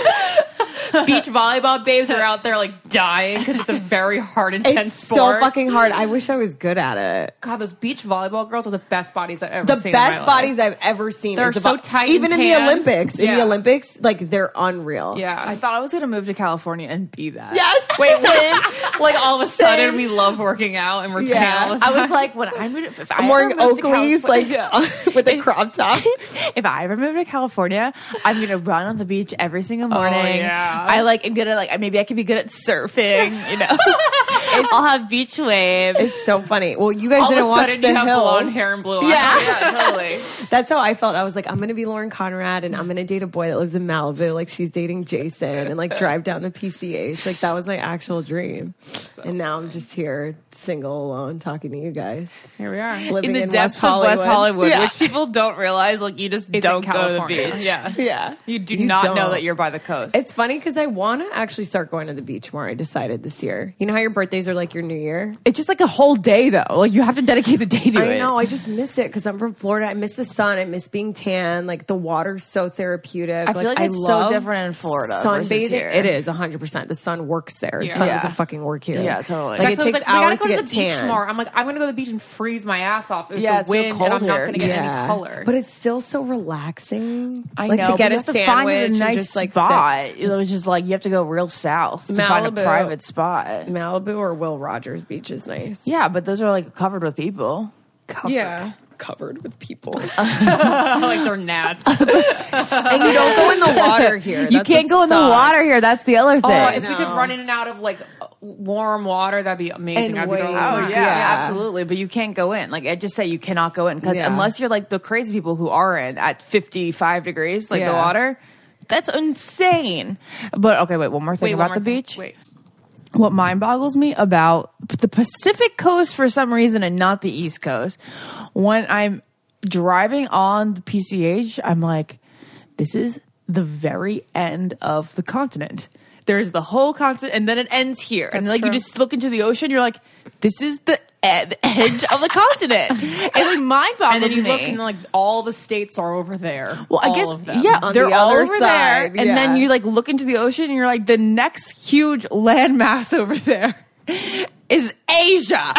Beach volleyball babes are out there like dying because it's a very hard, intense It's sport. so fucking hard. I wish I was good at it. God, those beach volleyball girls are the best bodies I've ever The seen. best in my bodies life. I've ever seen. They're is so tight even and in the tan. Olympics. In Yeah. the Olympics, like they're unreal. Yeah. I thought I was gonna move to California and be that. Yes. Wait, what? Like all of a sudden we love working out and we're Yeah. tan all the I time. was like, when I'm gonna, if I I'm wearing ever move to Oakleys California- like with a crop top. If I ever move to California, I'm gonna run on the beach every single morning. yeah. I like am gonna like maybe I could be good at surfing. You know, I'll have beach waves. It's so funny. Well, you guys all of didn't a watch sudden The you have Hill. blonde hair and blue eyes. Yeah. Totally. That's how I felt. I was like, I'm going to be Lauren Conrad and I'm going to date a boy that lives in Malibu. Like she's dating Jason and like drive down the PCH. Like that was my actual dream. And now I'm just here single alone talking to you guys. Here we are. Living In the depths of West Hollywood, Yeah. which people don't realize, like you just It's don't in go to the California. beach. Yeah. Yeah. You do not know don't. that you're by the coast. It's funny because I want to actually start going to the beach more. I decided this year. You know how your birthdays are like your new year? It's just like a whole day, though. Like you have to dedicate the day to it. I know. I just miss it because I'm from Florida. I miss the sun. I miss being tan. Like the water's so therapeutic. I feel like it's so love different in Florida versus Sunbathing. here. It is 100%. The sun works there. The Yeah. sun Yeah. doesn't fucking work here. Yeah, totally. Like Jackson it was takes like, we hours gotta go to to get the beach tan. more. I'm like, I'm gonna go to the beach and freeze my ass off with Yeah, the it's so wind, and cold I'm not here. gonna get any color. But it's still so relaxing. I like know, to get but you a have to sandwich find a and nice just like spot. It was just like you have to go real south to find a Malibu. private spot. Malibu or Will Rogers Beach is nice. Yeah, but those are like covered with people. Yeah. Covered with people. like they're gnats. And you don't go in the water here. You That's can't what go in the sucks. water here. That's the other thing. Oh, if we could No. run in and out of like warm water, that'd be amazing. And I'd be going waves. all the Oh time. yeah, absolutely. But you can't go in. Like I just say, you cannot go in because Yeah. unless you're like the crazy people who are in at 55 degrees, like the Yeah. water, that's insane. But okay, wait. One more thing Wait, one about the more thing. beach. Wait. What mind boggles me about the Pacific Coast for some reason and not the East Coast, when I'm driving on the PCH, I'm like, this is the very end of the continent. There's the whole continent, and then it ends here. And That's like true. you just look into the ocean, you're like, this is the edge of the continent. It like mind boggles And then you me. look and like all the states are over there. Well, I all guess of them. yeah, On they're the all other over side, there, and then yeah. you like look into the ocean, and you're like, the next huge landmass over there is Asia.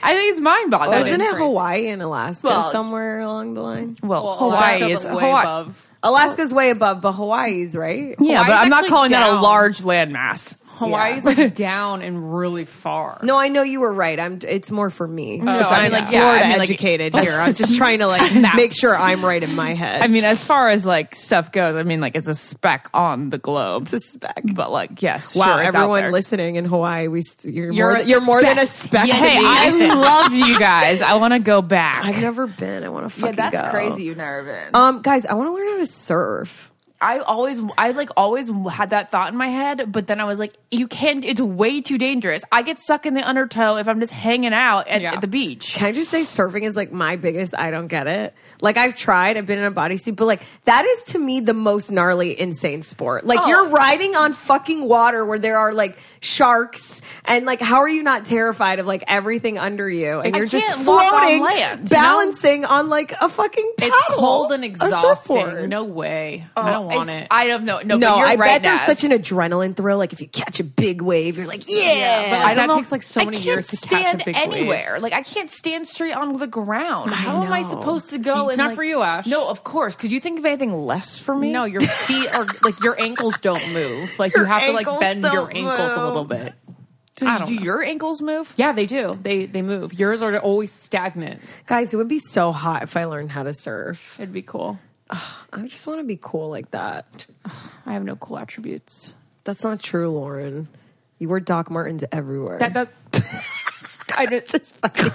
I think it's mind boggling. Isn't it Hawaii and Alaska Well, somewhere along the line? Well, Hawaii Alaska's is way Hawaii. above. Alaska's way above, but Hawaii's right. Yeah, but Hawaii's I'm not actually calling that a down. large landmass. Hawaii's like down and really far. No, I know you were right. It's more for me. No, Because I I'm mean, like like, yeah, Florida I mean, like, educated here. I'm just trying to like make sure I'm right in my head. I mean, as far as like stuff goes, I mean, like it's a speck on the globe. it's a speck. But like, yes, Wow, sure, it's out everyone there. listening in Hawaii, you're You're more a than a speck. Yeah. to Hey, me. I love you guys. I want to go back. I've never been. I want to fucking go. You've never been. Guys, I want to learn how to surf. I always had that thought in my head, but then I was like, you can't, it's way too dangerous. I get stuck in the undertow if I'm just hanging out at the beach. Can I just say surfing is like my biggest, I don't get it. Like I've tried, I've been in a bodysuit, but like that is to me the most gnarly, insane sport. Like you're riding on fucking water where there are like sharks and like how are you not terrified of like everything under you? And you're just floating, balancing on like a fucking paddle. It's cold and exhausting. No way. I don't want it. I don't know. No, I bet there's such an adrenaline thrill. Like if you catch a big wave, you're like, yeah. But like, that takes like so many years to catch a big anywhere. wave. Like I can't stand straight on the ground. How am I supposed to go? It's not for you, Ash. No, of course. Could you think of anything less for me? No, your feet are like your ankles don't move. Like you have to like bend your ankles a little bit. Do your ankles move? Yeah, they do. They move. Yours are always stagnant. Guys, it would be so hot if I learned how to surf. It'd be cool. I just want to be cool like that. I have no cool attributes. That's not true, Lauren. You wear Doc Martens everywhere. That does. I just fucking.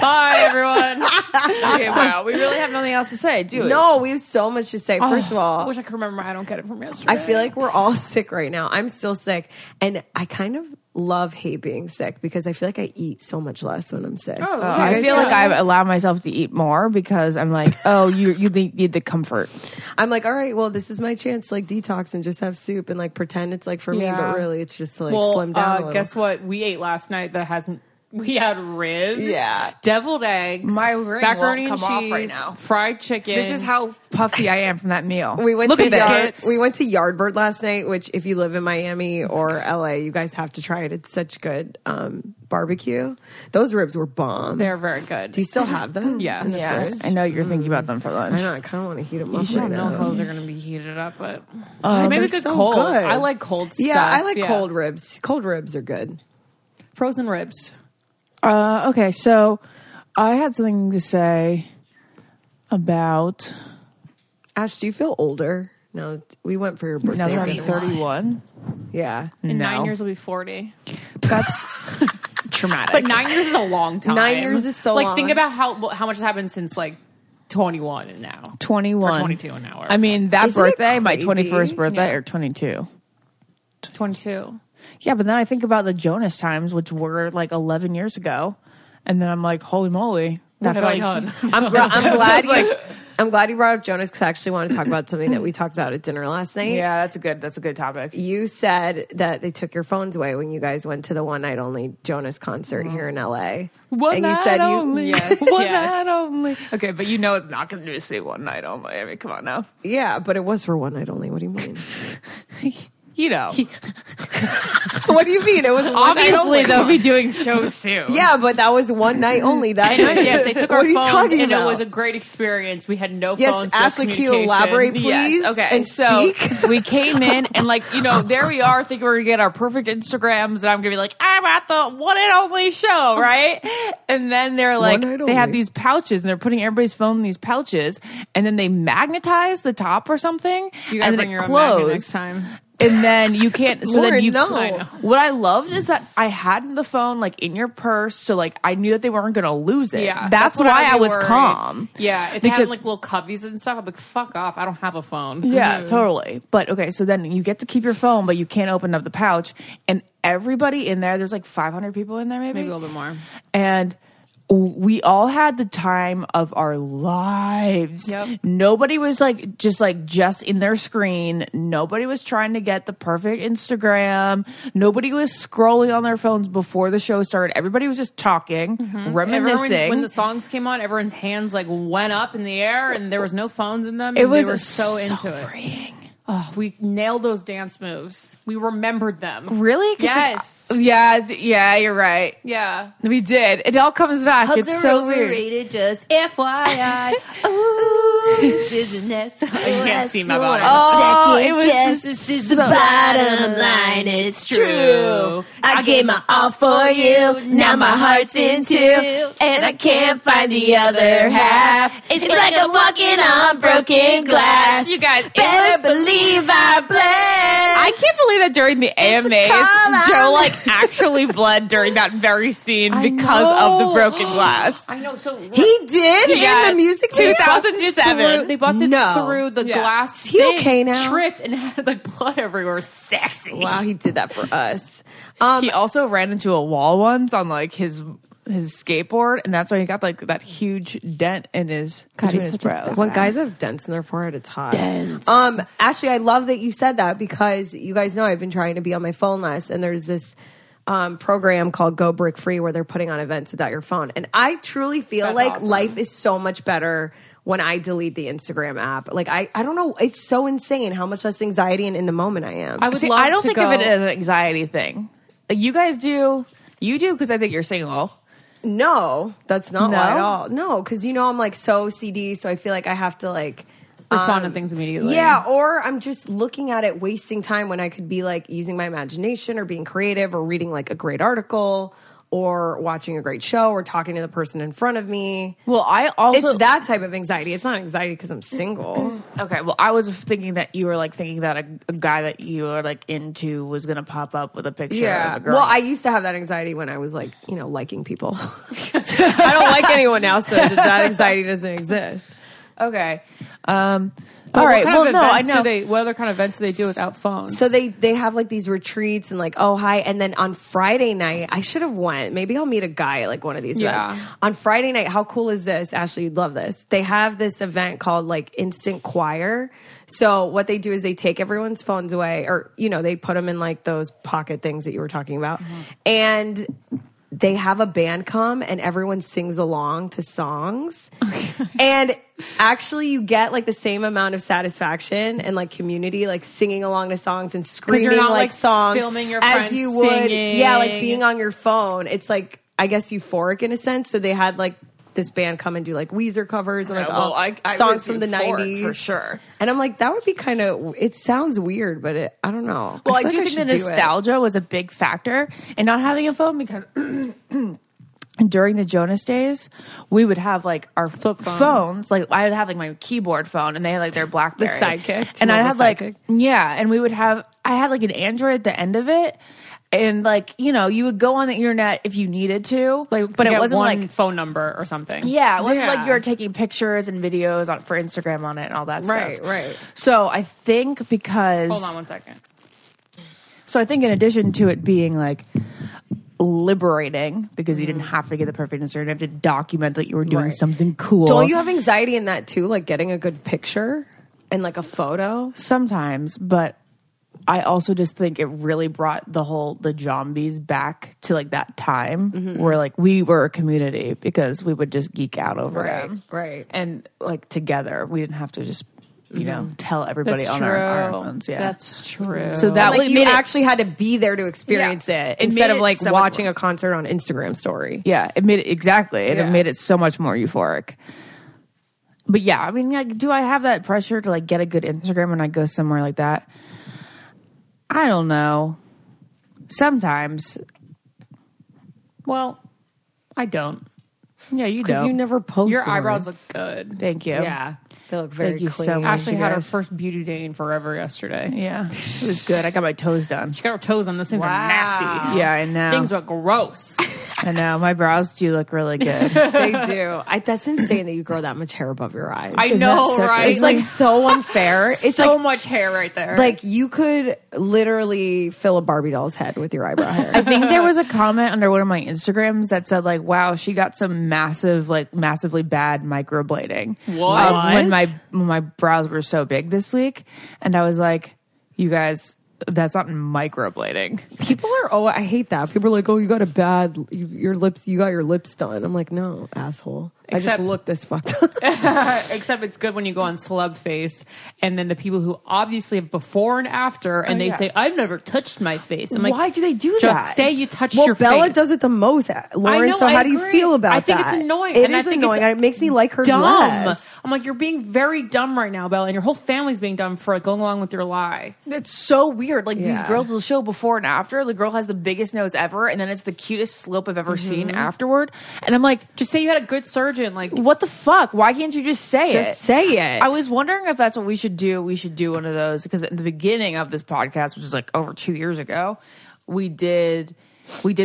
Bye, everyone. Okay, wow. We really have nothing else to say, do we? No, we have so much to say. First of all, I wish I could remember. I don't get it from yesterday. I feel like we're all sick right now. I'm still sick. And I kind of hate being sick because I feel like I eat so much less when I'm sick. I feel like I allow myself to eat more because I'm like, oh, you need the comfort. I'm like, all right, well, this is my chance to like detox and just have soup and like pretend it's like for me, but really it's just to like slim down a little. Guess what? We ate last night that hasn't. We had ribs, deviled eggs, my ring macaroni won't and come cheese, off right now. Fried chicken. This is how puffy I am from that meal. We went to Yardbird last night, which if you live in Miami or LA, you guys have to try it. It's such good barbecue. Those ribs were bomb. They're very good. Do you still have them? Yes. Yes. I know you're thinking about them for lunch. I know. I kind of want to heat them up You should right know now. those are going to be heated up, but they're maybe good so cold. good. I like cold stuff. Yeah, I like cold ribs. Cold ribs are good. Frozen ribs. Okay, so I had something to say about. Ash, do you feel older? No, we went for your birthday. Now that I'm 31. Yeah. In 9 years, I'll be 40. That's traumatic. But 9 years is a long time. 9 years is so long. Like, think about how much has happened since, like, 21 and now. 21. Or 22 and now. I mean, that Isn't it birthday, my crazy? 21st birthday, or 22. 22. Yeah, but then I think about the Jonas times, which were like 11 years ago. And then I'm like, holy moly. What have I done? I'm glad you brought up Jonas because I actually want to talk about something that we talked about at dinner last night. Yeah, that's a good topic. You said that they took your phones away when you guys went to the one night only Jonas concert here in LA. One night only. Yes, one night only. Okay, but you know it's not going to just say one night only. I mean, come on now. Yeah, but it was for one night only. What do you mean? You know. What do you mean? It was obviously they'll be doing shows soon. Yeah, but that was one night only. That night. Yes, they took our phones and it was a great experience. We had no phones. Yes, Ashley, can you elaborate, please? Yes. Okay, and so speak? we came in and like, you know, there we are thinking we're gonna get our perfect Instagrams and I'm gonna be like, I'm at the one and only show, right? And then they're like, they have these pouches and they're putting everybody's phone in these pouches and then they magnetize the top or something You and then bring it your own magnet next closed. time. And then you can't. So Lauren, then you. no. What I loved is that I had the phone like in your purse, so like I knew that they weren't going to lose it. Yeah, that's what why I'd I be was worried. calm. Yeah, if they had like little cubbies and stuff, I'm like, fuck off. I don't have a phone. Yeah, totally. But okay, so then you get to keep your phone, but you can't open up the pouch. And everybody in there, there's like 500 people in there, maybe a little bit more. And we all had the time of our lives. Yep. Nobody was like just in their screen. Nobody was trying to get the perfect Instagram. Nobody was scrolling on their phones before the show started. Everybody was just talking, reminiscing. When the songs came on, everyone's hands like went up in the air and there was no phones in them. It and was they were so into freeing. it. Oh, we nailed those dance moves. We remembered them. Really? Yes. Yeah, you're right. Yeah. We did. It all comes back. Hugs it's are so overrated, just FYI. Ooh, this is next. I can't see my body. Oh, it was this is the bottom line. It's true. I gave my all for you. Now my heart's in two, and I can't find the other half. It's like I'm walking on broken glass. You guys, better believe I bled. I can't believe that during the AMAs, Joe like actually bled during that very scene because of the broken glass. I know. So he did in the music 2007. They busted through the glass. Is he okay now? Tripped and had like blood everywhere. Sexy. Wow, he did that for us. He also ran into a wall once on like his skateboard, and that's why he got like that huge dent in his brows. When guys have dents in their forehead, it's hot. Dents. Ashley, I love that you said that because you guys know I've been trying to be on my phone less, and there's this program called Go Brick Free where they're putting on events without your phone, and I truly feel awesome. Life is so much better when I delete the Instagram app. Like I don't know, it's so insane how much less anxiety and in the moment I am. I don't think of it as an anxiety thing. Like you guys do. You do because I think you're single. No, that's not why at all. No, because I'm like so OCD, so I feel like I have to like respond to things immediately. Yeah, or I'm just looking at it, wasting time when I could be like using my imagination or being creative or reading like a great article or watching a great show or talking to the person in front of me. Well, it's that type of anxiety. It's not anxiety because I'm single. Okay, well, I was thinking that you were like thinking that a guy that you were like into was going to pop up with a picture of a girl. Well, I used to have that anxiety when I was like, liking people. I don't like anyone now, so that anxiety doesn't exist. Okay. All right. Well, no, I know. What other kind of events do they do without phones? So they have like these retreats and like, oh, hi. And then on Friday night, I should have went. Maybe I'll meet a guy at like one of these events. On Friday night, how cool is this? Ashley, you'd love this. They have this event called like Instant Choir. So what they do is they take everyone's phones away or, they put them in like those pocket things that you were talking about. Mm-hmm. And they have a band come and everyone sings along to songs. And actually you get like the same amount of satisfaction and like community, like singing along to songs and screaming like songs filming your as you would. Singing. Yeah, like being on your phone. It's like, I guess euphoric in a sense. So they had like this band come and do like Weezer covers and like songs from the 90s. For sure. And I'm like, that would be kind of, it sounds weird, but I don't know. Well, I do think the nostalgia was a big factor in not having a phone because during the Jonas days, we would have like our flip phones. Like I would have like my keyboard phone and they had like their BlackBerry. The Sidekick. And I had like, and we would have, I had like an Android at the end of it. And like, you would go on the internet if you needed to, but it wasn't like phone number or something. Yeah, it wasn't like you were taking pictures and videos for Instagram on it and all that stuff. Right. So I think because hold on one second. So I think in addition to it being like liberating because you didn't have to get the perfect Instagram, you have to document that you were doing something cool. Don't you have anxiety in that too, like getting a good picture and like a photo? Sometimes, but I also just think it really brought the zombies back to like that time where like we were a community because we would just geek out over them. Right. And like together, we didn't have to just, tell everybody on our phones. Yeah. That's true. So that like you actually had to be there to experience it instead of like watching a concert on Instagram story. Yeah. It made it exactly. And it made it so much more euphoric. But yeah, I mean, like, do I have that pressure to like get a good Instagram when I go somewhere like that? I don't know. Sometimes. Well, I don't. Yeah, you don't. Because you never post. Your eyebrows look good. Thank you. Yeah. They look very clean. So much. Ashley had her first beauty day in forever yesterday. Yeah. It was good. I got my toes done. She got her toes on. Those things are nasty. Yeah, I know. Things look gross. I know. My brows do look really good. They do. That's insane that you grow that much hair above your eyes. I know, right? It's like so unfair. It's so like, much hair right there. Like you could literally fill a Barbie doll's head with your eyebrow hair. I think there was a comment under one of my Instagrams that said like, wow, she got some massively bad microblading. What? When my brows were so big this week. And I was like, you guys, that's not microblading. People are, I hate that. People are like, oh, you got your lips done. I'm like, no, asshole. I just look this fucked up. Except it's good when you go on Celeb Face and then the people who obviously have before and after and they say, I've never touched my face. I'm like, why do they do that? Just say you touched your face. Well, Bella does it the most, Lauren. So how do you feel about that? I think it's annoying. It is annoying. It makes me like her less. I'm like, you're being very dumb right now, Bella, and your whole family's being dumb for going along with your lie. That's so weird. Like these girls will show before and after. The girl has the biggest nose ever, and then it's the cutest slope I've ever seen afterward. And I'm like, just say you had a good surgeon. Like, what the fuck? Why can't you just say it? Just say it. I was wondering if that's what we should do. We should do one of those because at the beginning of this podcast, which is like over 2 years ago, we did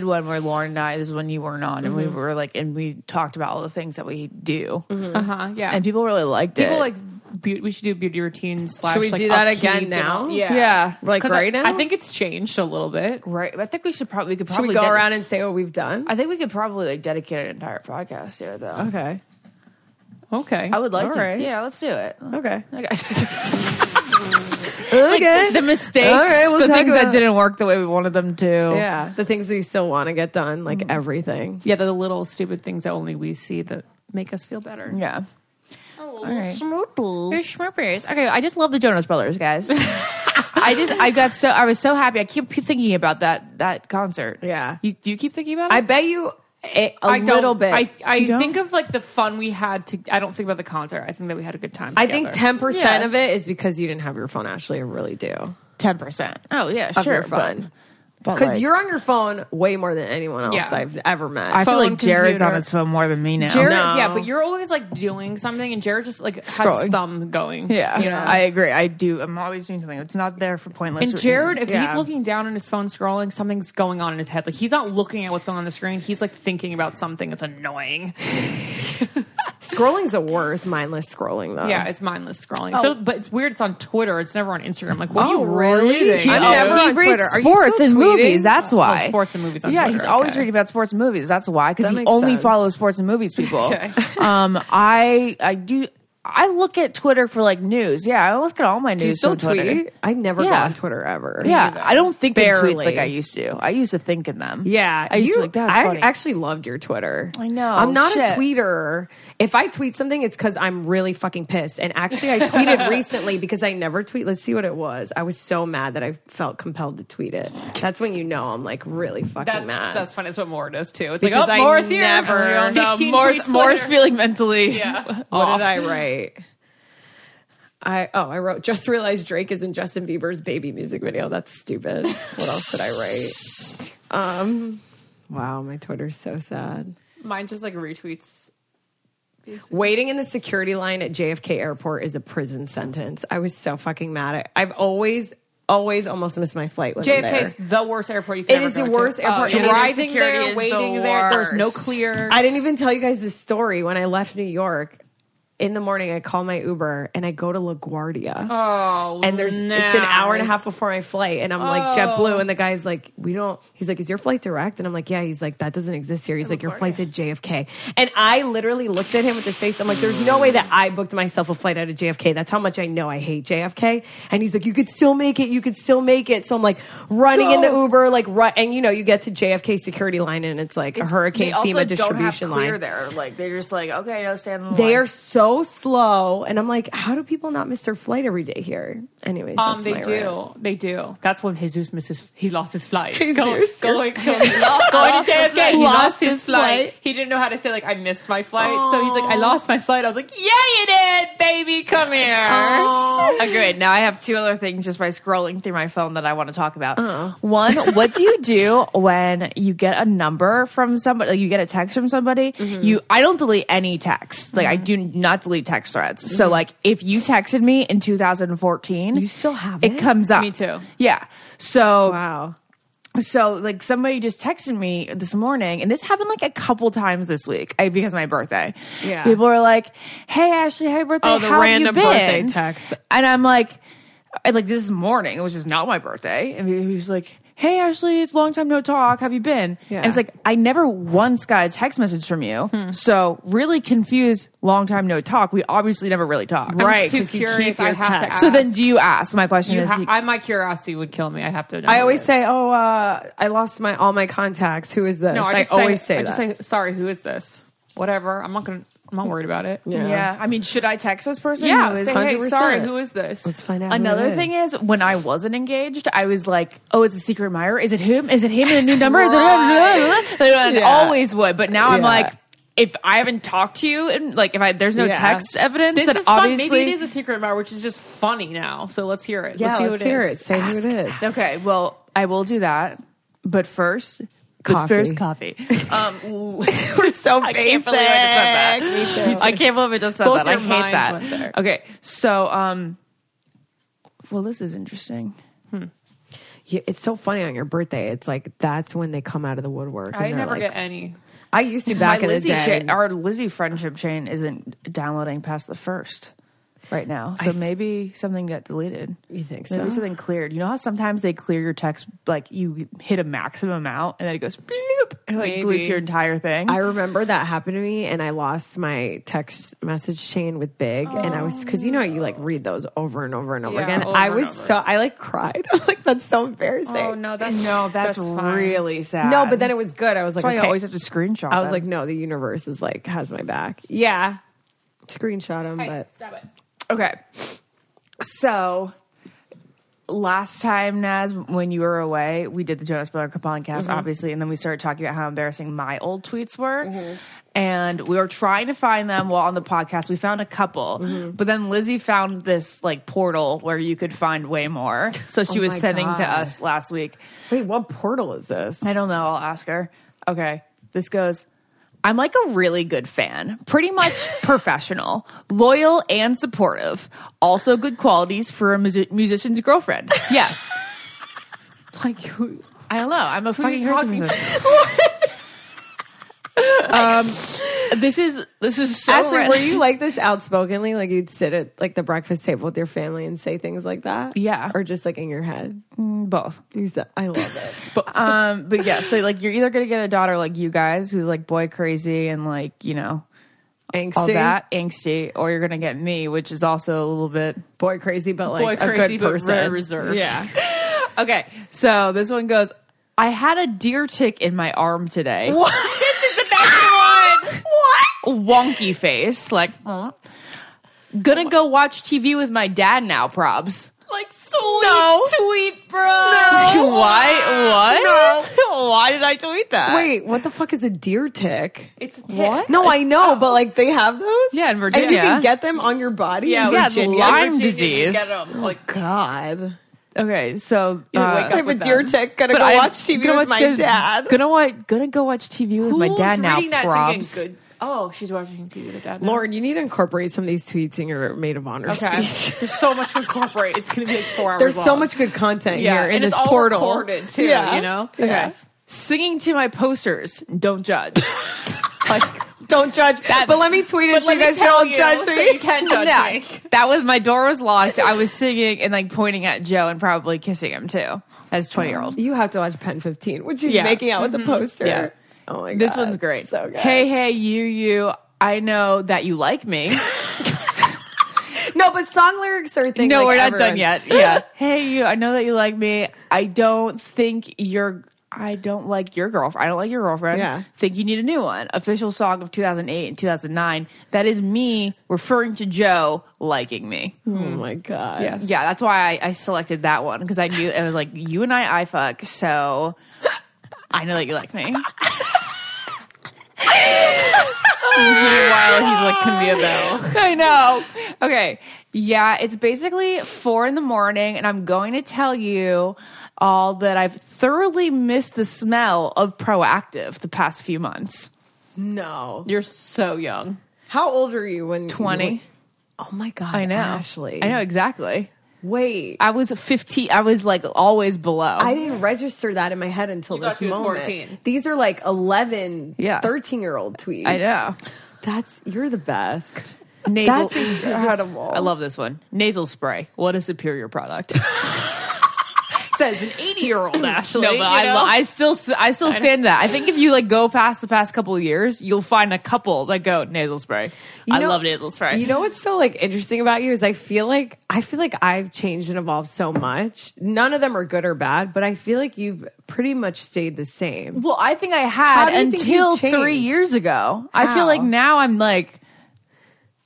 one where Lauren and I, this is when you weren't on, and we were like, and we talked about all the things that we do. Yeah. And people really liked it. People like, we should do beauty routines / Should we do that again now? Yeah. Like right now? I think it's changed a little bit. Right. I think we could probably Should we go around and say what we've done? I think we could probably like dedicate an entire podcast to it though. Okay. I would like to. Right. Yeah, let's do it. Okay. Like the mistakes, we'll the talk things about that didn't work the way we wanted them to. Yeah, the things we still want to get done, like everything. Yeah, the little stupid things that only we see that make us feel better. Yeah. All right. Schmurples. Okay, I just love the Jonas Brothers, guys. I was so happy. I keep thinking about that concert. Yeah. Do you keep thinking about it? I bet you a little bit. I think of like the fun we had I don't think about the concert. I think that we had a good time I together. think 10% of it is because you didn't have your phone, Ashley. I really do. 10%. Oh yeah, Of sure. your fun. But Because like, you're on your phone way more than anyone else Yeah. I've ever met. I feel phone, like Jared's computer. on his phone more than me now. Jared, No. yeah, but you're always like doing something, and Jared just like has Scrolling. his thumb going. Yeah, you know? I agree. I do. I'm always doing something. It's not there for pointless And Jared, reasons. if he's looking down on his phone scrolling, something's going on in his head. Like he's not looking at what's going on the screen. He's like thinking about something that's annoying. Scrolling's the worst. Mindless scrolling, though. Yeah, it's mindless scrolling. So, but it's weird. It's on Twitter. It's never on Instagram. Like, what are you really? reading? I'm never he on reads Twitter. Are you sports still and tweeting? movies. That's why. sports and movies on yeah, Twitter. he's always Okay. reading about sports and movies. That's why, because That he makes only sense. follows sports and movies people. Okay. I do. I look at Twitter for like news. Yeah, I look at all my news. Do you still on Twitter. tweet? I never go Yeah. on Twitter ever. Yeah, I don't think in Barely. tweets like I used to. I used to think in them. Yeah, I used to be like, that's I funny. actually loved your Twitter. I know. I'm not Shit. a tweeter. If I tweet something, it's because I'm really fucking pissed. And actually, I tweeted recently because I never tweet. Let's see what it was. I was so mad that I felt compelled to tweet it. That's when you know I'm like really fucking mad. That's funny. That's what Maura does too. It's Because like, I Maura's here. never- We don't know. 15 Maura's Moore's later. feeling mentally. Yeah. What did I write? I wrote, just realized Drake is in Justin Bieber's baby music video. That's stupid. What else did I write? Wow, my Twitter's so sad. Mine just like retweets. Waiting in the security line at JFK Airport is a prison sentence. I was so fucking mad. I've always almost missed my flight when I'm JFK is there. the worst airport you can It ever is the go worst to. airport. And Driving security there, is waiting the there. There's no worst. clear. I didn't even tell you guys this story. When I left New York, in the morning, I call my Uber and I go to LaGuardia. Oh, And it's an hour and a half before my flight, and I'm like JetBlue, and the guy's like, he's like, is your flight direct? And I'm like, yeah. He's like, that doesn't exist here. He's like, your flight's at JFK. And I literally looked at him with this face. I'm like, there's no way that I booked myself a flight out of JFK. That's how much I know I hate JFK. And he's like, you could still make it. You could still make it. So I'm like running in the Uber, like and you get to JFK security line, and it's like a Hurricane FEMA distribution line. There, like they're just like, okay, no, stand in the They line. are so slow. And I'm like, how do people not miss their flight every day here? Anyways, that's They my do. rant. They do. That's when Jesus he lost his flight. Jesus. Going to JFK. He lost his flight. flight. He didn't know how to say like I missed my flight. So he's like, I lost my flight. I was like, yeah, you did, baby. Come here. Okay, now I have two other things just by scrolling through my phone that I want to talk about. One, what do you do when you get a number from somebody, like you get a text from somebody? I don't delete any texts. Like I do not delete text threads. So like if you texted me in 2014, You still have it it? comes up. Me too. Yeah. So Wow. So, like, somebody just texted me this morning, and this happened, like, a couple times this week because of my birthday. Yeah. People are like, hey, Ashley, happy birthday. Oh, the How random have you been? birthday text. And I'm like, this morning, it was just not my birthday. And he was like, hey, Ashley, it's a long time no talk. Have you been? Yeah. And it's like, I never once got a text message from you. So, really confused, long time no talk. We obviously never really talked. Right, too 'cause you curious. keep your I have to text. ask. So then do you ask? My question is... My curiosity would kill me. I have to know. I always say, I lost all my contacts. Who is this? no. I always say I that. just say, sorry. Who is this? Whatever. I'm not worried about it. yeah. I mean, should I text this person? Yeah. Who is- Say, hey, 100%. sorry. Who is this? Let's find out. Another thing is when I wasn't engaged, I was like, "Oh, it's a secret admirer. Is it him? Is it him in a new number? Is it him?" And Yeah. always would. But now I'm Yeah. like, if I haven't talked to you and like if there's no text evidence, this then is obviously fun. Maybe it is a secret about which is just funny now. So let's hear it. Yeah, let's hear it. is. Say who it is. Okay, well, I will do that, but first. Coffee. Coffee. We're so I basic. can't believe I just said that. Me too. I can't believe I just said Both that. I your hate minds that. went there. Okay, so well, this is interesting. Yeah, it's so funny on your birthday. It's like that's when they come out of the woodwork. I and they're never like, get any. I used to back My in the Lizzie day. our Lizzie friendship chain isn't downloading past the 1st right now, so maybe something got deleted. You think so? Maybe something cleared. You know how sometimes they clear your text, like you hit a maximum amount and then it goes beep and like deletes your entire thing. I remember that happened to me, and I lost my text message chain with Big, and I was because you like read those over and over and over again. I was I like cried. I'm like, that's so embarrassing. Oh no, that's really sad. No, but then it was good. I was like, that's why okay. I always have to screenshot. I was them. like, no, the universe is like has my back. Yeah, screenshot them, but stop it. Okay. So last time, Naz, when you were away, we did the Jonas Brothers podcast, obviously, and then we started talking about how embarrassing my old tweets were. And we were trying to find them while on the podcast. We found a couple, but then Lizzie found this like portal where you could find way more. So she was my sending to God. us last week. wait, what portal is this? I don't know. I'll ask her. Okay. This goes, I'm like a really good fan, pretty much professional, loyal, and supportive. Also good qualities for a musician's girlfriend. Yes. Like who? I don't know. I'm a fucking talking person. This is so Ashley, were you like this outspokenly? Like you'd sit at like the breakfast table with your family and say things like that? Yeah. Or just like in your head? both. I love it. But yeah, so like you're either gonna get a daughter like you guys who's like boy crazy and like, you know, Angsty. all that angsty, or you're gonna get me, which is also a little bit Boy crazy, but like Boy a crazy, good but person. very reserved. Yeah. okay. So this one goes, I had a deer tick in my arm today. What? This is the best one. What? Wonky face, like gonna go watch TV with my dad now, probs. Like sweet, bro. Why? What? No. Why did I tweet that? Wait, what the fuck is a deer tick? It's a tick. What? No, I know, but like they have those? Yeah, in And Virginia. you can get them on your body? Yeah, Yeah, Virginia. Lyme Virginia, disease. you get 'em, like, God. Okay, so You wake I up have a with deer them. tick. Gonna but go I- watch TV gonna with watch my the- dad. Gonna go watch TV with my who's dad now. reading that Props. thinking good? Oh, she's watching TV with her dad. Now. Lauren, you need to incorporate some of these tweets in your maid of honor Okay. speech. There's so much to incorporate. It's going to be like 4 hours There's long. so much good content yeah, here in and this it's all portal. recorded too, Yeah. you know? Okay. Singing to my posters. Don't judge. Like, don't judge. But let me tweet it But so let you me guys tell don't you, judge so me. you can judge Yeah, me. that was my door was locked. I was singing and like pointing at Joe and probably kissing him too, as 20-year-old. You have to watch Pen 15, which is Yeah. making out with the poster. Yeah. Oh my God. This one's great. So good. Hey, you. I know that you like me. No, but song lyrics are things. No, like we're not everyone. done yet. Yeah. Hey, you. I know that you like me. I don't like your girlfriend. I don't like your girlfriend. Yeah. Think you need a new one. Official song of 2008 and 2009. That is me referring to Joe liking me. Oh my God. Yes. Yeah, that's why I selected that one because I knew it was like you and I fuck. So I know that you like me. Meanwhile, he's like Camilla Bell. I know. Okay. Yeah, it's basically 4 a.m. and I'm going to tell you all that I've thoroughly missed the smell of Proactive the past few months. No. You're so young. How old are you when 20. Oh my God. I know. Ashley. I know exactly. Wait. I was 15. I was like always below. I didn't register that in my head until You thought this she was moment. 14. These are like 11, Yeah. 13-year-old tweets. I know. You're the best. Nasal. That's incredible. I love this one. Nasal spray. What a superior product. Says an 80-year-old Ashley. No, but you know? I still stand to that. I think if you like go past the past couple of years, you'll find a couple that go nasal spray. I love nasal spray. You know what's so like interesting about you is I feel like I've changed and evolved so much. None of them are good or bad, but I feel like you've pretty much stayed the same. Well, I think I How had do you think until you've changed? 3 years ago. I feel How? like now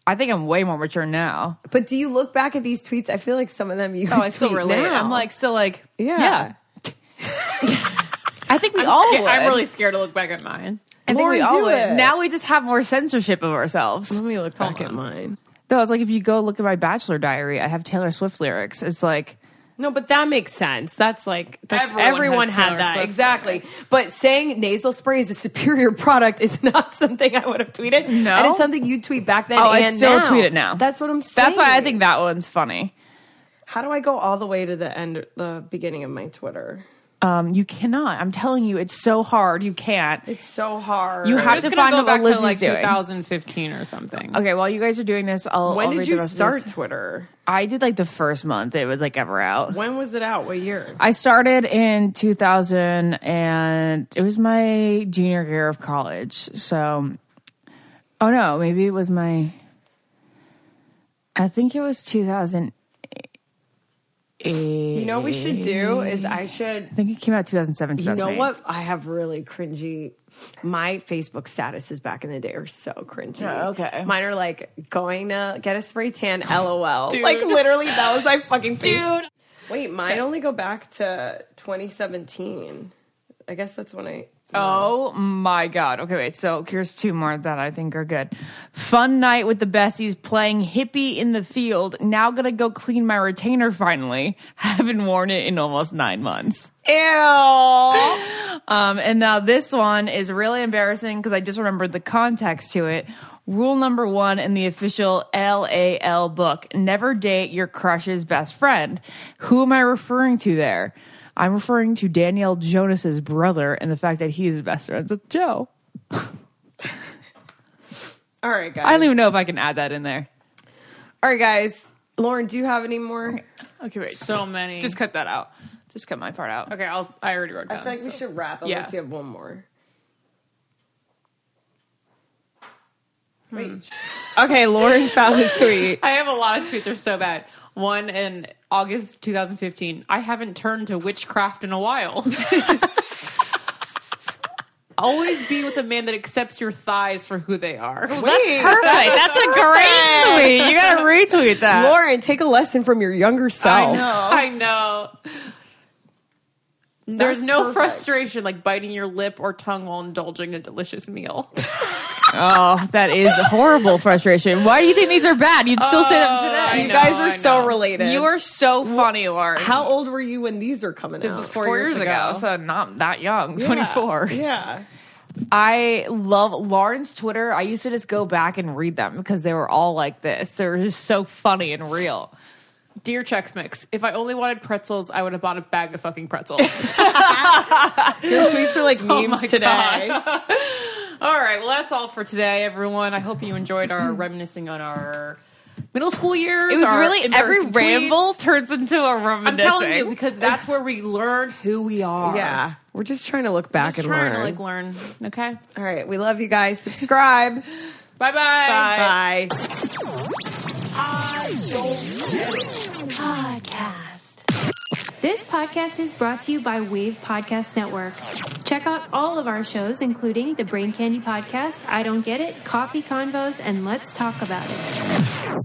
I think I'm way more mature now. But do you look back at these tweets? I feel like some of them you I still tweet relate. now. I'm like still like Yeah. I think we all would. I'm really scared to look back at mine. I think Lauren, we all do would. it. Now we just have more censorship of ourselves. Let me look back at mine. No, it's like if you go look at my Bachelor diary, I have Taylor Swift lyrics. It's like... No, but that makes sense. That's like Everyone everyone has had Taylor that Swift exactly. But saying nasal spray is a superior product is not something I would have tweeted. No? And it's something you tweet back then. Oh, and I'd still now. tweet it now. That's what I'm saying. That's why I think that one's funny. How do I go all the way to the beginning of my Twitter? You cannot. I'm telling you, it's so hard. You can't. It's so hard. You have to find out what Lizzie's like doing. 2015 or something. Okay, while you guys are doing this, When I'll did read you the rest of start this. Twitter? I did like the first month. It was like ever out. When was it out? What year? I started in 2000 and it was my junior year of college. So, oh no, maybe it was I think it was 2008. You know what we should do is I think it came out 2007, You 2008. know what? I have really cringy. My Facebook statuses back in the day are so cringy. Oh, okay. Mine are like going to get a spray tan, LOL. Dude. Like literally, that was my fucking face. Dude. Wait, mine only go back to 2017. I guess that's when I. Oh my God. Okay, wait. So here's two more that I think are good. Fun night with the besties playing hippie in the field. Now gonna go clean my retainer finally. Haven't worn it in almost 9 months. Ew. And now this one is really embarrassing because I just remembered the context to it. Rule number 1 in the official LAL book: never date your crush's best friend. Who am I referring to there? I'm referring to Danielle Jonas's brother and the fact that he is best friends with Joe. All right, guys. I don't even know if I can add that in there. All right, guys. Lauren, do you have any more? Okay, wait. So many. Just cut that out. Just cut my part out. Okay, I already wrote down. I feel like we should wrap unless you have one more. Wait. Okay, Lauren found a tweet. I have a lot of tweets. They're so bad. One in August 2015. I haven't turned to witchcraft in a while. Always be with a man that accepts your thighs for who they are. That's perfect. That's a great tweet. You gotta retweet that. Lauren, take a lesson from your younger self. I know. There's no perfect. frustration like biting your lip or tongue while indulging a delicious meal. Oh, that is horrible frustration. Why do you think these are bad? You'd still say them today. You guys are so related. You are so funny, Lauren. How old were you when these are coming This out? was 4 years ago, so not that young. 24. Yeah. I love Lauren's Twitter. I used to just go back and read them because they were all like this. They were just so funny and real. Dear Chex Mix, if I only wanted pretzels, I would have bought a bag of fucking pretzels. Your tweets are like memes my today. God. All right, well, that's all for today, everyone. I hope you enjoyed our reminiscing on our middle school years. It was our really every embarrassing ramble tweets. turns into a I'm reminiscing. telling you, because that's where we learn who we are. Yeah. We're just trying to look back Just and trying learn. to learn. Okay. All right. We love you guys. Subscribe. Bye-bye. Bye. Podcast. This podcast is brought to you by Wave Podcast Network. Check out all of our shows, including the Brain Candy Podcast, I Don't Get It, Coffee Convos, and Let's Talk About It.